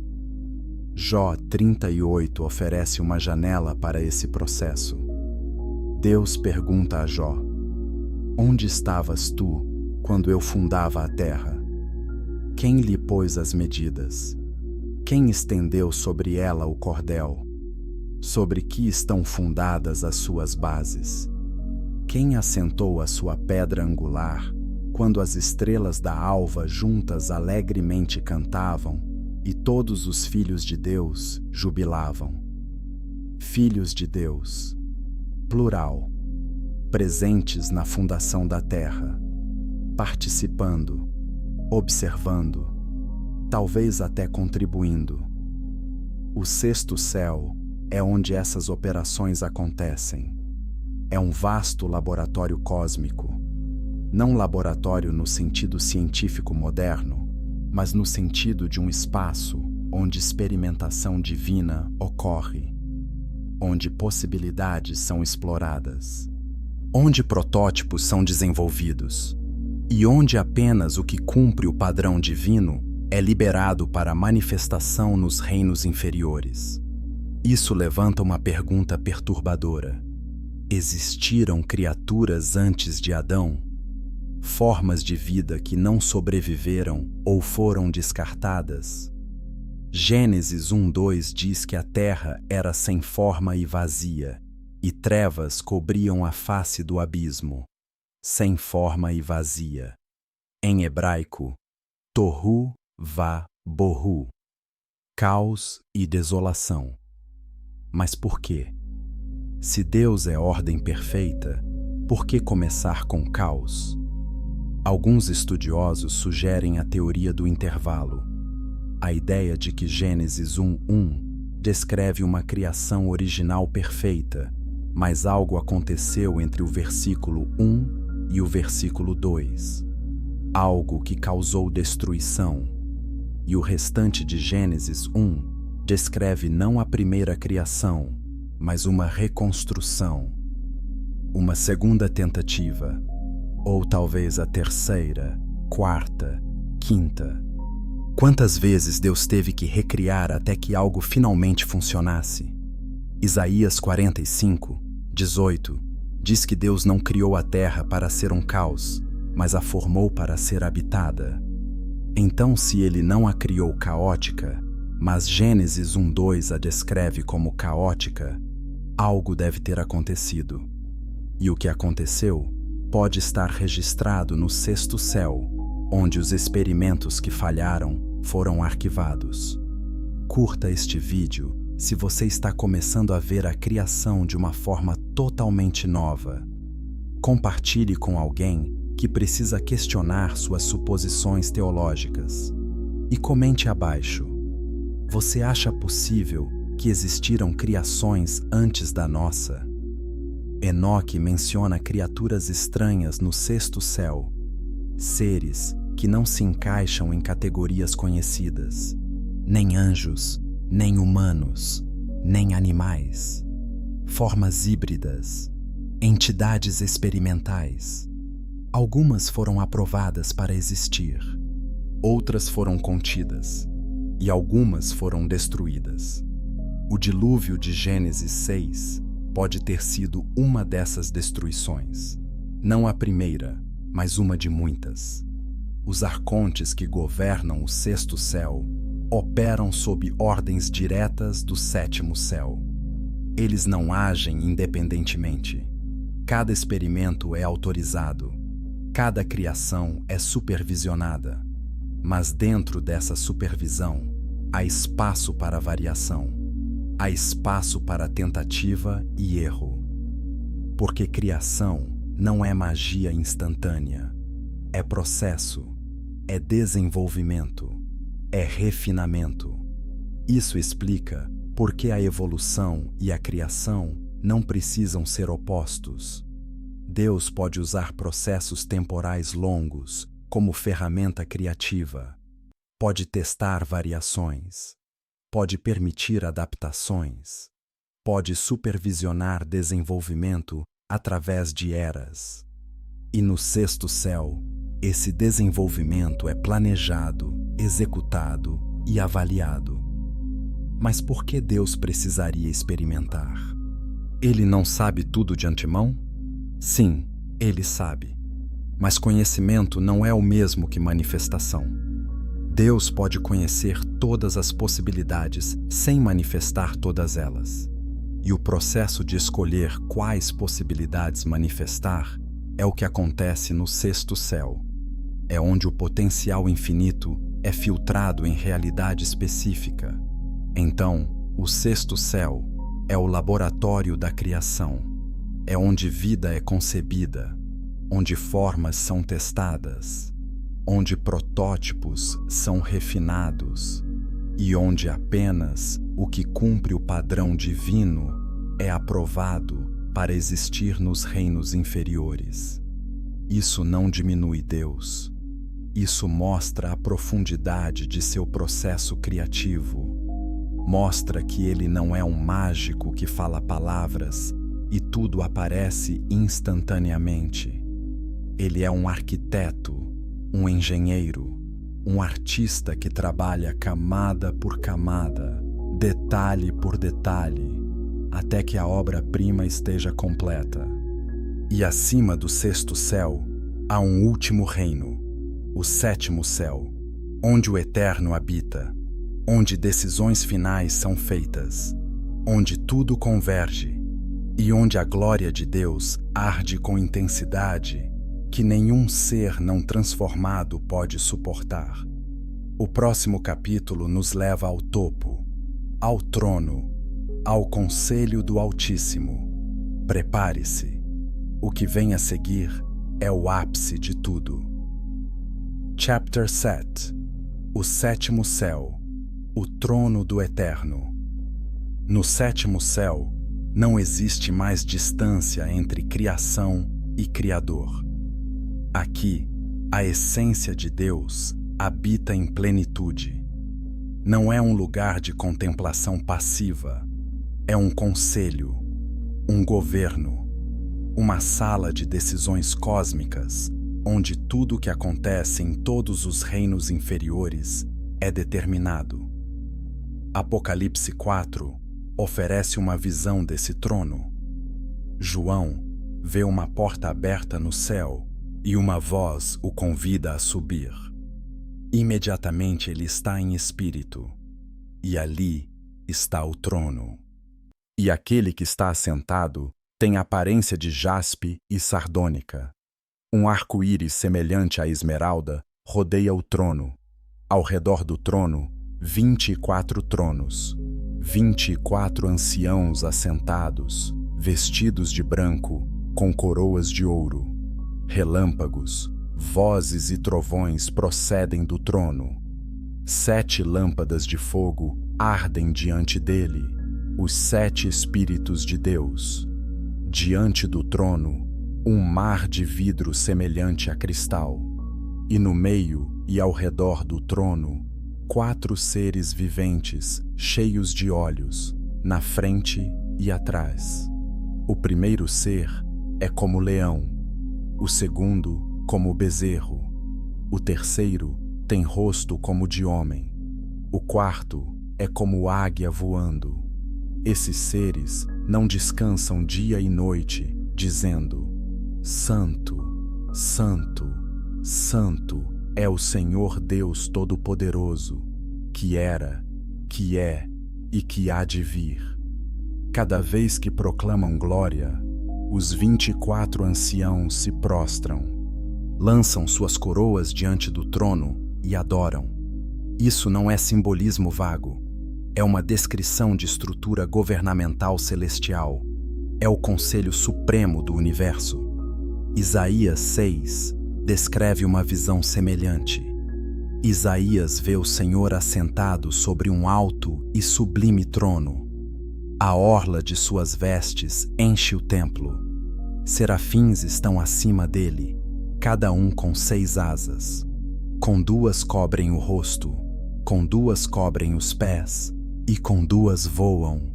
Jó 38 oferece uma janela para esse processo. Deus pergunta a Jó: onde estavas tu quando eu fundava a terra? Quem lhe pôs as medidas? Quem estendeu sobre ela o cordel? Sobre que estão fundadas as suas bases? Quem assentou a sua pedra angular, quando as estrelas da alva juntas alegremente cantavam e todos os filhos de Deus jubilavam? Filhos de Deus, plural, presentes na fundação da terra, participando, observando, talvez até contribuindo. O sexto céu é onde essas operações acontecem. É um vasto laboratório cósmico. Não laboratório no sentido científico moderno, mas no sentido de um espaço onde experimentação divina ocorre, onde possibilidades são exploradas, onde protótipos são desenvolvidos e onde apenas o que cumpre o padrão divino é liberado para manifestação nos reinos inferiores. Isso levanta uma pergunta perturbadora. Existiram criaturas antes de Adão? Formas de vida que não sobreviveram ou foram descartadas? Gênesis 1:2 diz que a terra era sem forma e vazia, e trevas cobriam a face do abismo. Sem forma e vazia. Em hebraico, tohu va bohu. Caos e desolação. Mas por quê? Se Deus é ordem perfeita, por que começar com caos? Alguns estudiosos sugerem a teoria do intervalo, a ideia de que Gênesis 1:1 descreve uma criação original perfeita, mas algo aconteceu entre o versículo 1 e o versículo 2, algo que causou destruição, e o restante de Gênesis 1 descreve não a primeira criação, mas uma reconstrução, uma segunda tentativa, ou talvez a terceira, quarta, quinta. Quantas vezes Deus teve que recriar até que algo finalmente funcionasse? Isaías 45:18 diz que Deus não criou a terra para ser um caos, mas a formou para ser habitada. Então, se ele não a criou caótica, mas Gênesis 1:2 a descreve como caótica, algo deve ter acontecido. E o que aconteceu pode estar registrado no sexto céu, onde os experimentos que falharam foram arquivados. Curta este vídeo se você está começando a ver a criação de uma forma totalmente nova. Compartilhe com alguém que precisa questionar suas suposições teológicas. E comente abaixo. Você acha possível que existiram criações antes da nossa? Enoque menciona criaturas estranhas no sexto céu, seres que não se encaixam em categorias conhecidas, nem anjos, nem humanos, nem animais, formas híbridas, entidades experimentais. Algumas foram aprovadas para existir, outras foram contidas, e algumas foram destruídas. O dilúvio de Gênesis 6 pode ter sido uma dessas destruições. Não a primeira, mas uma de muitas. Os arcontes que governam o sexto céu operam sob ordens diretas do sétimo céu. Eles não agem independentemente. Cada experimento é autorizado. Cada criação é supervisionada. Mas dentro dessa supervisão, há espaço para variação. Há espaço para tentativa e erro. Porque criação não é magia instantânea. É processo, é desenvolvimento, é refinamento. Isso explica por que a evolução e a criação não precisam ser opostos. Deus pode usar processos temporais longos como ferramenta criativa. Pode testar variações. Pode permitir adaptações. Pode supervisionar desenvolvimento através de eras. E no sexto céu, esse desenvolvimento é planejado, executado e avaliado. Mas por que Deus precisaria experimentar? Ele não sabe tudo de antemão? Sim, ele sabe. Mas conhecimento não é o mesmo que manifestação. Deus pode conhecer todas as possibilidades sem manifestar todas elas. E o processo de escolher quais possibilidades manifestar é o que acontece no sexto céu. É onde o potencial infinito é filtrado em realidade específica. Então, o sexto céu é o laboratório da criação. É onde vida é concebida, onde formas são testadas, onde protótipos são refinados e onde apenas o que cumpre o padrão divino é aprovado para existir nos reinos inferiores. Isso não diminui Deus. Isso mostra a profundidade de seu processo criativo. Mostra que ele não é um mágico que fala palavras e tudo aparece instantaneamente. Ele é um arquiteto, um engenheiro, um artista que trabalha camada por camada, detalhe por detalhe, até que a obra-prima esteja completa. E acima do sexto céu, há um último reino, o sétimo céu, onde o Eterno habita, onde decisões finais são feitas, onde tudo converge e onde a glória de Deus arde com intensidade que nenhum ser não transformado pode suportar. O próximo capítulo nos leva ao topo, ao trono, ao conselho do Altíssimo. Prepare-se. O que vem a seguir é o ápice de tudo. Chapter 7. O sétimo céu, o trono do Eterno. No sétimo céu, não existe mais distância entre criação e Criador. Aqui, a essência de Deus habita em plenitude. Não é um lugar de contemplação passiva, é um conselho, um governo, uma sala de decisões cósmicas, onde tudo o que acontece em todos os reinos inferiores é determinado. Apocalipse 4 oferece uma visão desse trono. João vê uma porta aberta no céu e uma voz o convida a subir. Imediatamente ele está em espírito, e ali está o trono. E aquele que está assentado tem aparência de jaspe e sardônica. Um arco-íris semelhante à esmeralda rodeia o trono. Ao redor do trono, 24 tronos, 24 anciãos assentados, vestidos de branco, com coroas de ouro. Relâmpagos, vozes e trovões procedem do trono. 7 lâmpadas de fogo ardem diante dele, os 7 Espíritos de Deus. Diante do trono, um mar de vidro semelhante a cristal. E no meio e ao redor do trono, 4 seres viventes, cheios de olhos, na frente e atrás. O primeiro ser é como leão, o segundo como bezerro, o terceiro tem rosto como de homem, o quarto é como águia voando. Esses seres não descansam dia e noite, dizendo: Santo, Santo, Santo é o Senhor Deus Todo-Poderoso, que era, que é e que há de vir. Cada vez que proclamam glória, os 24 anciãos se prostram, lançam suas coroas diante do trono e adoram. Isso não é simbolismo vago, é uma descrição de estrutura governamental celestial, é o conselho supremo do universo. Isaías 6 descreve uma visão semelhante. Isaías vê o Senhor assentado sobre um alto e sublime trono. A orla de suas vestes enche o templo. Serafins estão acima dele, cada um com 6 asas. Com 2 cobrem o rosto, com 2 cobrem os pés, e com 2 voam.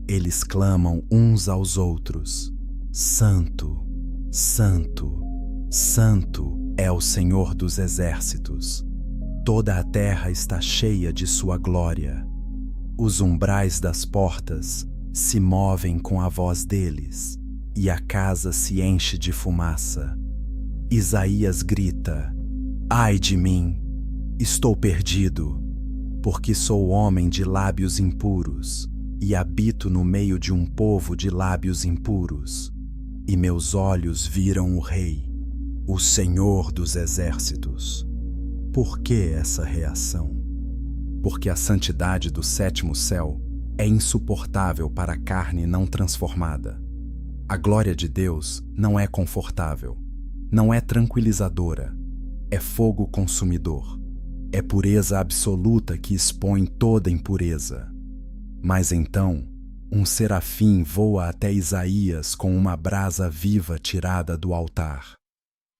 Eles clamam uns aos outros: Santo, Santo, Santo é o Senhor dos exércitos. Toda a terra está cheia de sua glória. Os umbrais das portas se movem com a voz deles, e a casa se enche de fumaça. Isaías grita: Ai de mim, estou perdido, porque sou homem de lábios impuros, e habito no meio de um povo de lábios impuros, e meus olhos viram o Rei, o Senhor dos exércitos. Por que essa reação? Porque a santidade do sétimo céu é insuportável para a carne não transformada. A glória de Deus não é confortável, não é tranquilizadora, é fogo consumidor, é pureza absoluta que expõe toda impureza. Mas então, um serafim voa até Isaías com uma brasa viva tirada do altar.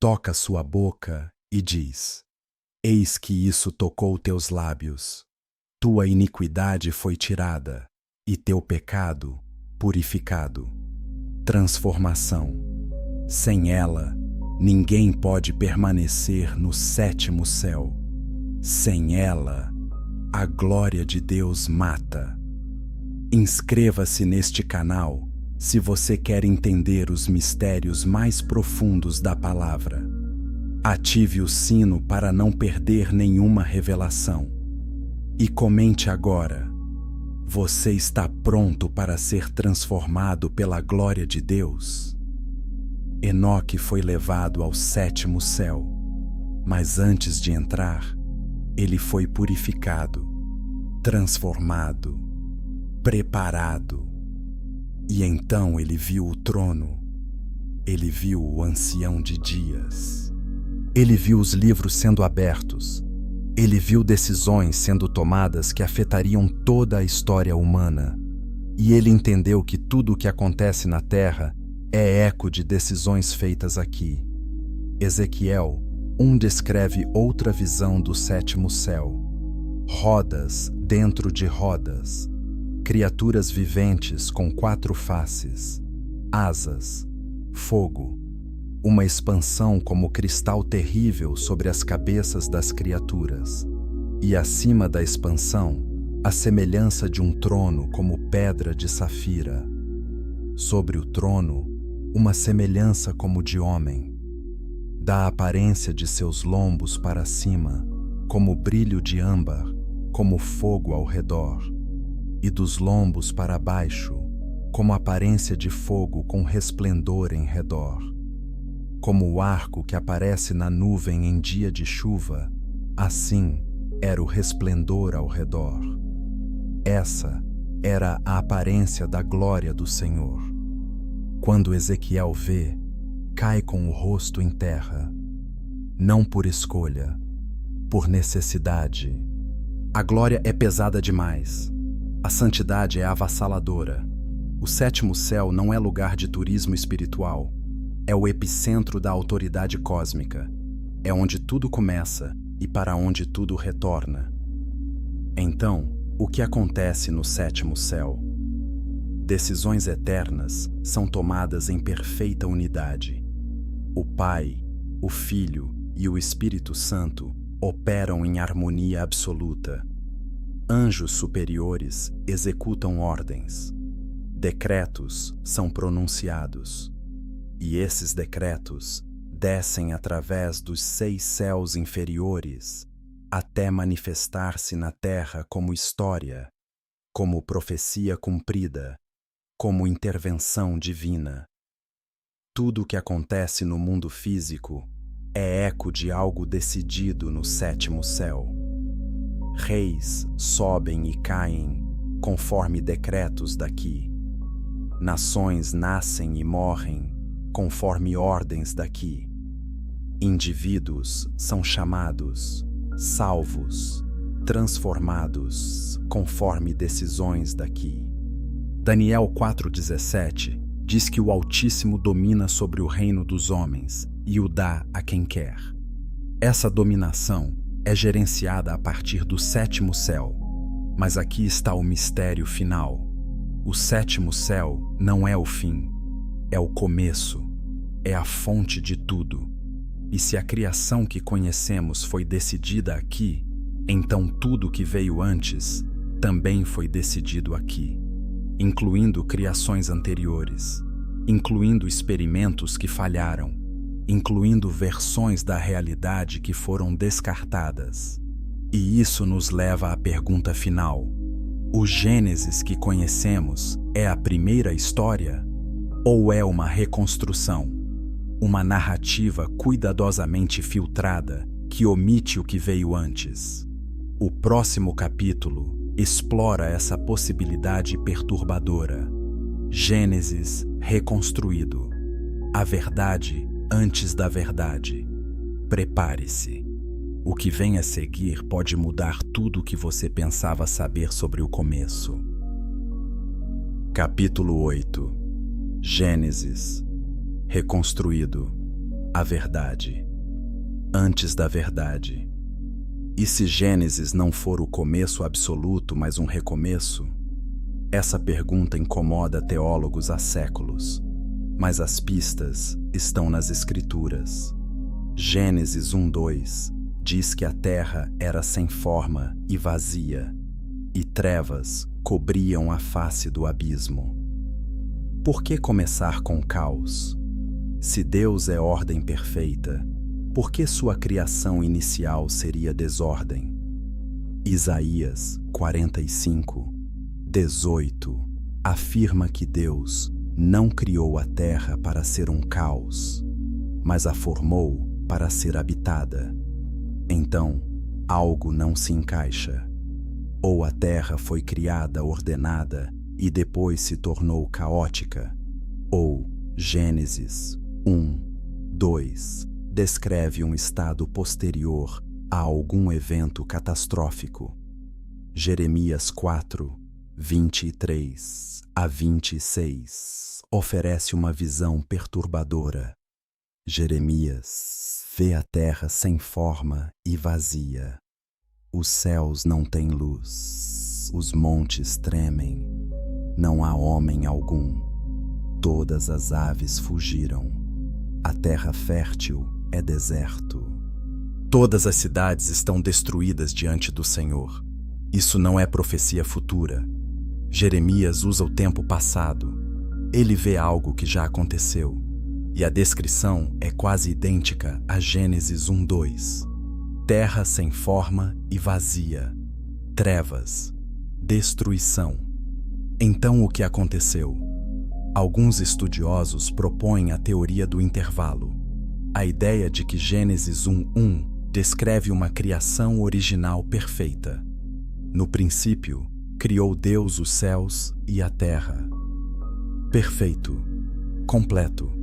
Toca sua boca e diz: Eis que isso tocou teus lábios. Tua iniquidade foi tirada, e teu pecado purificado. Transformação. Sem ela, ninguém pode permanecer no sétimo céu. Sem ela, a glória de Deus mata. Inscreva-se neste canal se você quer entender os mistérios mais profundos da palavra. Ative o sino para não perder nenhuma revelação. E comente agora: você está pronto para ser transformado pela glória de Deus? Enoque foi levado ao sétimo céu, mas antes de entrar, ele foi purificado, transformado, preparado. E então ele viu o trono, ele viu o ancião de dias, ele viu os livros sendo abertos, ele viu decisões sendo tomadas que afetariam toda a história humana, e ele entendeu que tudo o que acontece na Terra é eco de decisões feitas aqui. Ezequiel 1 descreve outra visão do sétimo céu: rodas dentro de rodas, criaturas viventes com 4 faces, asas, fogo, uma expansão como cristal terrível sobre as cabeças das criaturas, e acima da expansão, a semelhança de um trono como pedra de safira. Sobre o trono, uma semelhança como de homem. Da aparência de seus lombos para cima, como brilho de âmbar, como fogo ao redor, e dos lombos para baixo, como aparência de fogo com resplendor em redor. Como o arco que aparece na nuvem em dia de chuva, assim era o resplendor ao redor. Essa era a aparência da glória do Senhor. Quando Ezequiel vê, cai com o rosto em terra, não por escolha, por necessidade. A glória é pesada demais. A santidade é avassaladora. O sétimo céu não é lugar de turismo espiritual. É o epicentro da autoridade cósmica. É onde tudo começa e para onde tudo retorna. Então, o que acontece no sétimo céu? Decisões eternas são tomadas em perfeita unidade. O Pai, o Filho e o Espírito Santo operam em harmonia absoluta. Anjos superiores executam ordens. Decretos são pronunciados. E esses decretos descem através dos 6 céus inferiores até manifestar-se na terra como história, como profecia cumprida, como intervenção divina. Tudo o que acontece no mundo físico é eco de algo decidido no sétimo céu. Reis sobem e caem conforme decretos daqui. Nações nascem e morrem conforme ordens daqui. Indivíduos são chamados, salvos, transformados conforme decisões daqui. Daniel 4,17 diz que o Altíssimo domina sobre o reino dos homens e o dá a quem quer. Essa dominação é gerenciada a partir do sétimo céu, mas aqui está o mistério final. O sétimo céu não é o fim, é o começo, é a fonte de tudo. E se a criação que conhecemos foi decidida aqui, então tudo que veio antes também foi decidido aqui, incluindo criações anteriores, incluindo experimentos que falharam, incluindo versões da realidade que foram descartadas. E isso nos leva à pergunta final: O Gênesis que conhecemos é a primeira história? Ou é uma reconstrução? Uma narrativa cuidadosamente filtrada que omite o que veio antes? O próximo capítulo explora essa possibilidade perturbadora. Gênesis reconstruído. A verdade antes da verdade. Prepare-se. O que vem a seguir pode mudar tudo o que você pensava saber sobre o começo. Capítulo 8. Gênesis. Reconstruído. A verdade. Antes da verdade. E se Gênesis não for o começo absoluto, mas um recomeço? Essa pergunta incomoda teólogos há séculos, mas as pistas estão nas Escrituras. Gênesis 1:2 diz que a terra era sem forma e vazia, e trevas cobriam a face do abismo. Por que começar com caos? Se Deus é ordem perfeita, por que sua criação inicial seria desordem? Isaías 45:18 afirma que Deus não criou a terra para ser um caos, mas a formou para ser habitada. Então, algo não se encaixa. Ou a terra foi criada ordenada e depois se tornou caótica, ou Gênesis 1:2 descreve um estado posterior a algum evento catastrófico. Jeremias 4:23-26 oferece uma visão perturbadora. Jeremias vê a terra sem forma e vazia. Os céus não têm luz, os montes tremem, não há homem algum. Todas as aves fugiram. A terra fértil é deserto. Todas as cidades estão destruídas diante do Senhor. Isso não é profecia futura. Jeremias usa o tempo passado. Ele vê algo que já aconteceu. E a descrição é quase idêntica a Gênesis 1:2. Terra sem forma e vazia. Trevas. Destruição. Então o que aconteceu? Alguns estudiosos propõem a teoria do intervalo. A ideia de que Gênesis 1:1 descreve uma criação original perfeita. No princípio, criou Deus os céus e a terra. Perfeito. Completo.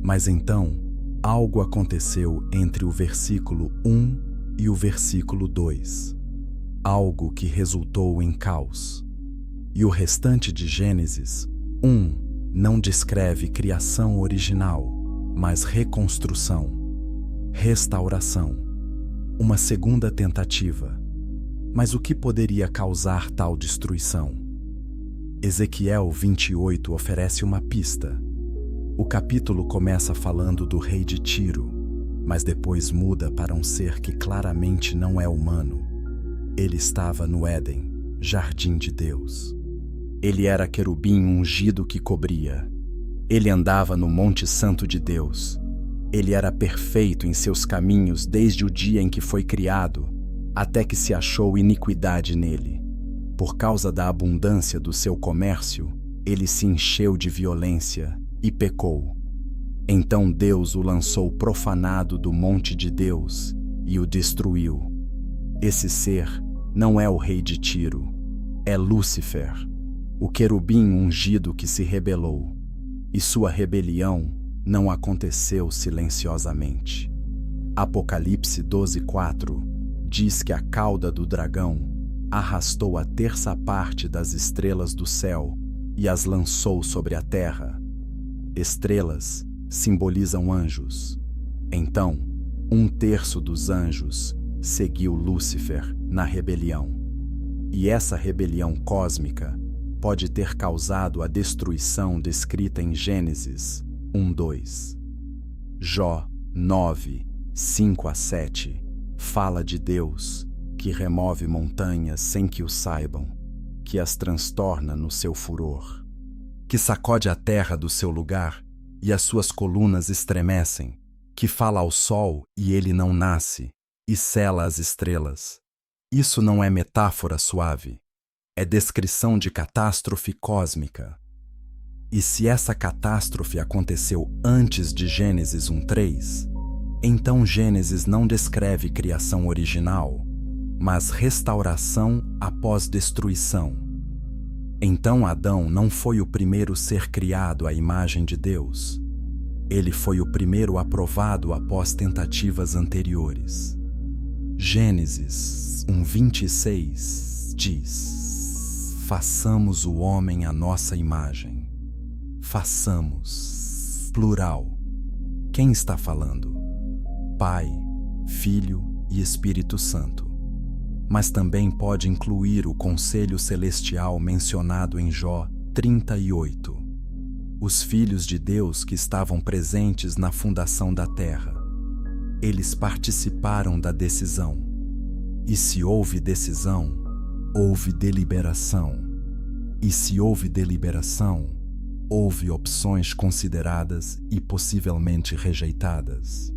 Mas então, algo aconteceu entre o versículo 1 e o versículo 2. Algo que resultou em caos. E o restante de Gênesis 1 não descreve criação original, mas reconstrução, restauração, uma segunda tentativa. Mas o que poderia causar tal destruição? Ezequiel 28 oferece uma pista. O capítulo começa falando do rei de Tiro, mas depois muda para um ser que claramente não é humano. Ele estava no Éden, jardim de Deus. Ele era querubim ungido que cobria. Ele andava no Monte Santo de Deus. Ele era perfeito em seus caminhos desde o dia em que foi criado, até que se achou iniquidade nele. Por causa da abundância do seu comércio, ele se encheu de violência e pecou. Então Deus o lançou profanado do monte de Deus e o destruiu. Esse ser não é o rei de Tiro, é Lúcifer, o querubim ungido que se rebelou. E sua rebelião não aconteceu silenciosamente. Apocalipse 12:4 diz que a cauda do dragão arrastou a terça parte das estrelas do céu e as lançou sobre a terra. Estrelas simbolizam anjos. Então, 1/3 dos anjos seguiu Lúcifer na rebelião. E essa rebelião cósmica pode ter causado a destruição descrita em Gênesis 1:2. Jó 9:5-7 fala de Deus que remove montanhas sem que o saibam, que as transtorna no seu furor, que sacode a terra do seu lugar e as suas colunas estremecem, que fala ao sol e ele não nasce, e sela as estrelas. Isso não é metáfora suave. é descrição de catástrofe cósmica. E se essa catástrofe aconteceu antes de Gênesis 1:3, então Gênesis não descreve criação original, mas restauração após destruição. Então Adão não foi o primeiro ser criado à imagem de Deus. Ele foi o primeiro aprovado após tentativas anteriores. Gênesis 1:26 diz: façamos o homem à nossa imagem. Façamos, plural. Quem está falando? Pai, Filho e Espírito Santo. Mas também pode incluir o conselho celestial mencionado em Jó 38. Os filhos de Deus que estavam presentes na fundação da terra. Eles participaram da decisão. E se houve decisão, houve deliberação. E se houve deliberação, houve opções consideradas e possivelmente rejeitadas.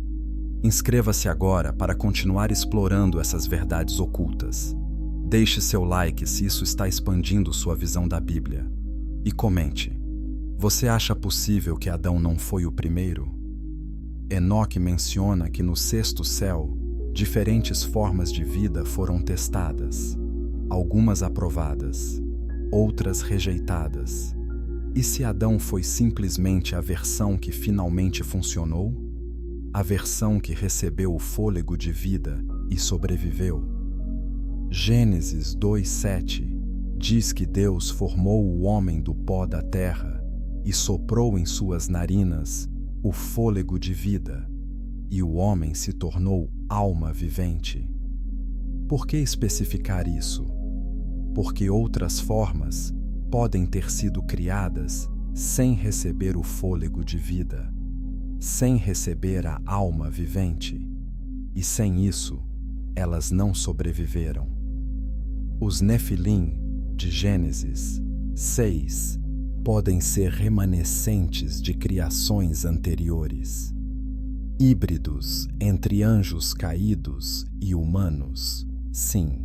Inscreva-se agora para continuar explorando essas verdades ocultas. Deixe seu like se isso está expandindo sua visão da Bíblia. E comente: você acha possível que Adão não foi o primeiro? Enoque menciona que no sexto céu, diferentes formas de vida foram testadas, algumas aprovadas, outras rejeitadas. E se Adão foi simplesmente a versão que finalmente funcionou? A versão que recebeu o fôlego de vida e sobreviveu? Gênesis 2:7 diz que Deus formou o homem do pó da terra e soprou em suas narinas o fôlego de vida, e o homem se tornou alma vivente. Por que especificar isso? Porque outras formas podem ter sido criadas sem receber o fôlego de vida, sem receber a alma vivente, e sem isso, elas não sobreviveram. Os Nefilim, de Gênesis 6, podem ser remanescentes de criações anteriores, híbridos entre anjos caídos e humanos, sim,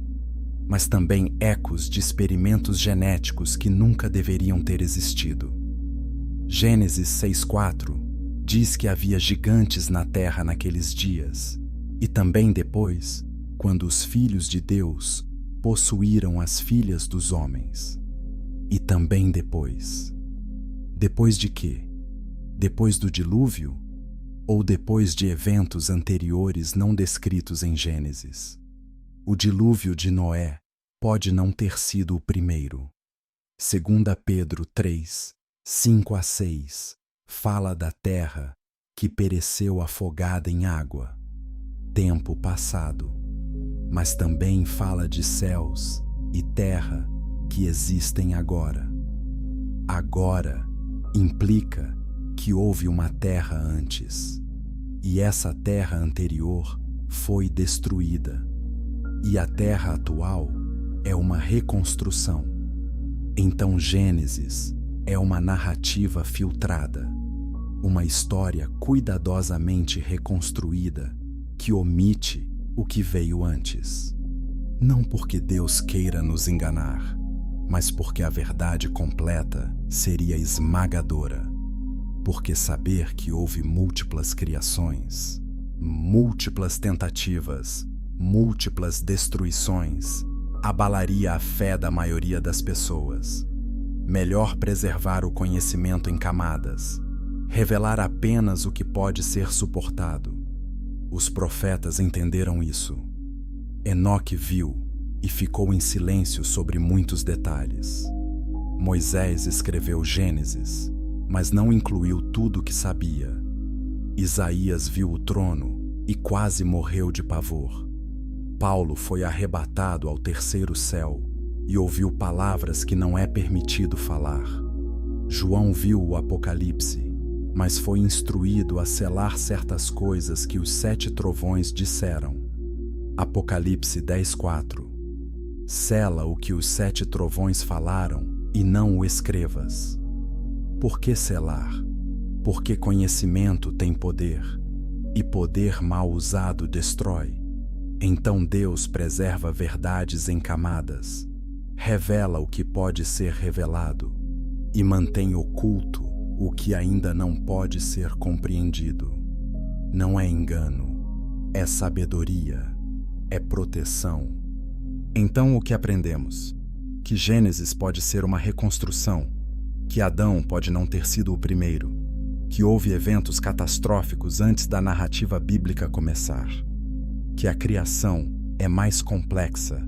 mas também ecos de experimentos genéticos que nunca deveriam ter existido. Gênesis 6:4 diz que havia gigantes na terra naqueles dias, e também depois, quando os filhos de Deus possuíram as filhas dos homens. E também depois. Depois de quê? Depois do dilúvio? Ou depois de eventos anteriores não descritos em Gênesis? O dilúvio de Noé pode não ter sido o primeiro. 2 Pedro 3, 5-6 fala da terra que pereceu afogada em água, tempo passado, mas também fala de céus e terra que existem agora. Agora implica que houve uma terra antes, e essa terra anterior foi destruída, e a terra atual é uma reconstrução. Então Gênesis é uma narrativa filtrada, uma história cuidadosamente reconstruída que omite o que veio antes. Não porque Deus queira nos enganar, mas porque a verdade completa seria esmagadora. Porque saber que houve múltiplas criações, múltiplas tentativas, múltiplas destruições, abalaria a fé da maioria das pessoas. Melhor preservar o conhecimento em camadas, revelar apenas o que pode ser suportado. Os profetas entenderam isso. Enoque viu e ficou em silêncio sobre muitos detalhes. Moisés escreveu Gênesis, mas não incluiu tudo o que sabia. Isaías viu o trono e quase morreu de pavor. Paulo foi arrebatado ao terceiro céu e ouviu palavras que não é permitido falar. João viu o Apocalipse, mas foi instruído a selar certas coisas que os 7 trovões disseram. Apocalipse 10:4. Sela o que os 7 trovões falaram e não o escrevas. Por que selar? Porque conhecimento tem poder, e poder mal usado destrói. Então Deus preserva verdades em camadas, revela o que pode ser revelado e mantém oculto o que ainda não pode ser compreendido. Não é engano, é sabedoria, é proteção. Então o que aprendemos? Que Gênesis pode ser uma reconstrução, que Adão pode não ter sido o primeiro, que houve eventos catastróficos antes da narrativa bíblica começar, que a criação é mais complexa,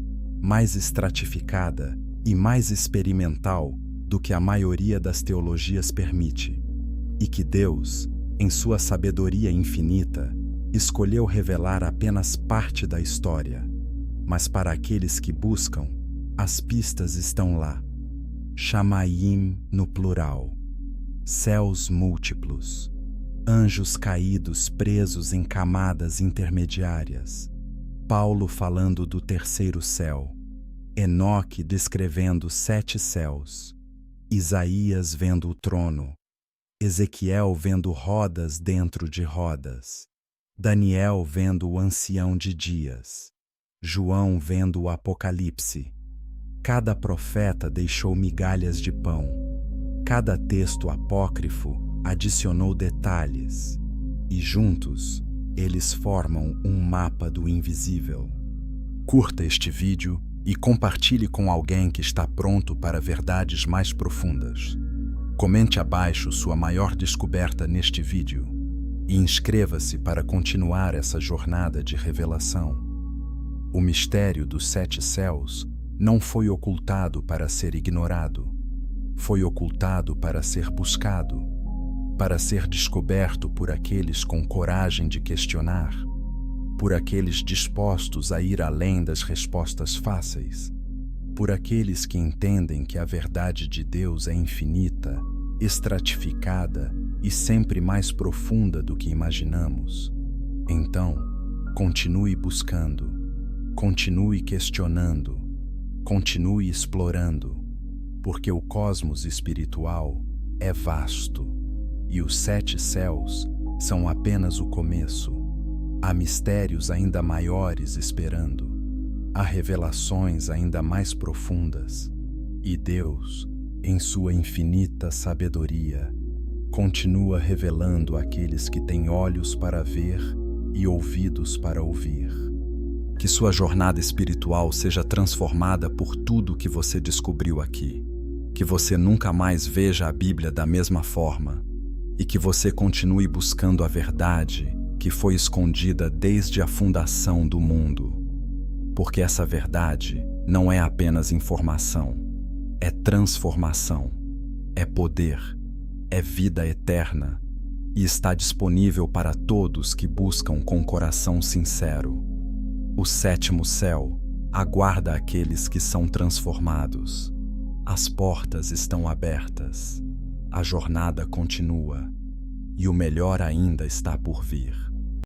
mais estratificada e mais experimental do que a maioria das teologias permite, e que Deus, em sua sabedoria infinita, escolheu revelar apenas parte da história, mas para aqueles que buscam, as pistas estão lá. Shamayim no plural, céus múltiplos, anjos caídos presos em camadas intermediárias, Paulo falando do terceiro céu, Enoque descrevendo 7 céus, Isaías vendo o trono, Ezequiel vendo rodas dentro de rodas, Daniel vendo o ancião de dias, João vendo o Apocalipse. Cada profeta deixou migalhas de pão. Cada texto apócrifo adicionou detalhes. E juntos, eles formam um mapa do invisível. Curta este vídeo e compartilhe com alguém que está pronto para verdades mais profundas. Comente abaixo sua maior descoberta neste vídeo e inscreva-se para continuar essa jornada de revelação. O mistério dos 7 céus não foi ocultado para ser ignorado. Foi ocultado para ser buscado, para ser descoberto por aqueles com coragem de questionar, por aqueles dispostos a ir além das respostas fáceis, por aqueles que entendem que a verdade de Deus é infinita, estratificada e sempre mais profunda do que imaginamos. Então, continue buscando, continue questionando, continue explorando, porque o cosmos espiritual é vasto e os 7 céus são apenas o começo. Há mistérios ainda maiores esperando, há revelações ainda mais profundas, e Deus, em sua infinita sabedoria, continua revelando àqueles que têm olhos para ver e ouvidos para ouvir. Que sua jornada espiritual seja transformada por tudo que você descobriu aqui. Que você nunca mais veja a Bíblia da mesma forma e que você continue buscando a verdade que foi escondida desde a fundação do mundo. Porque essa verdade não é apenas informação, é transformação, é poder, é vida eterna e está disponível para todos que buscam com coração sincero. O 7º céu aguarda aqueles que são transformados. As portas estão abertas, a jornada continua e o melhor ainda está por vir.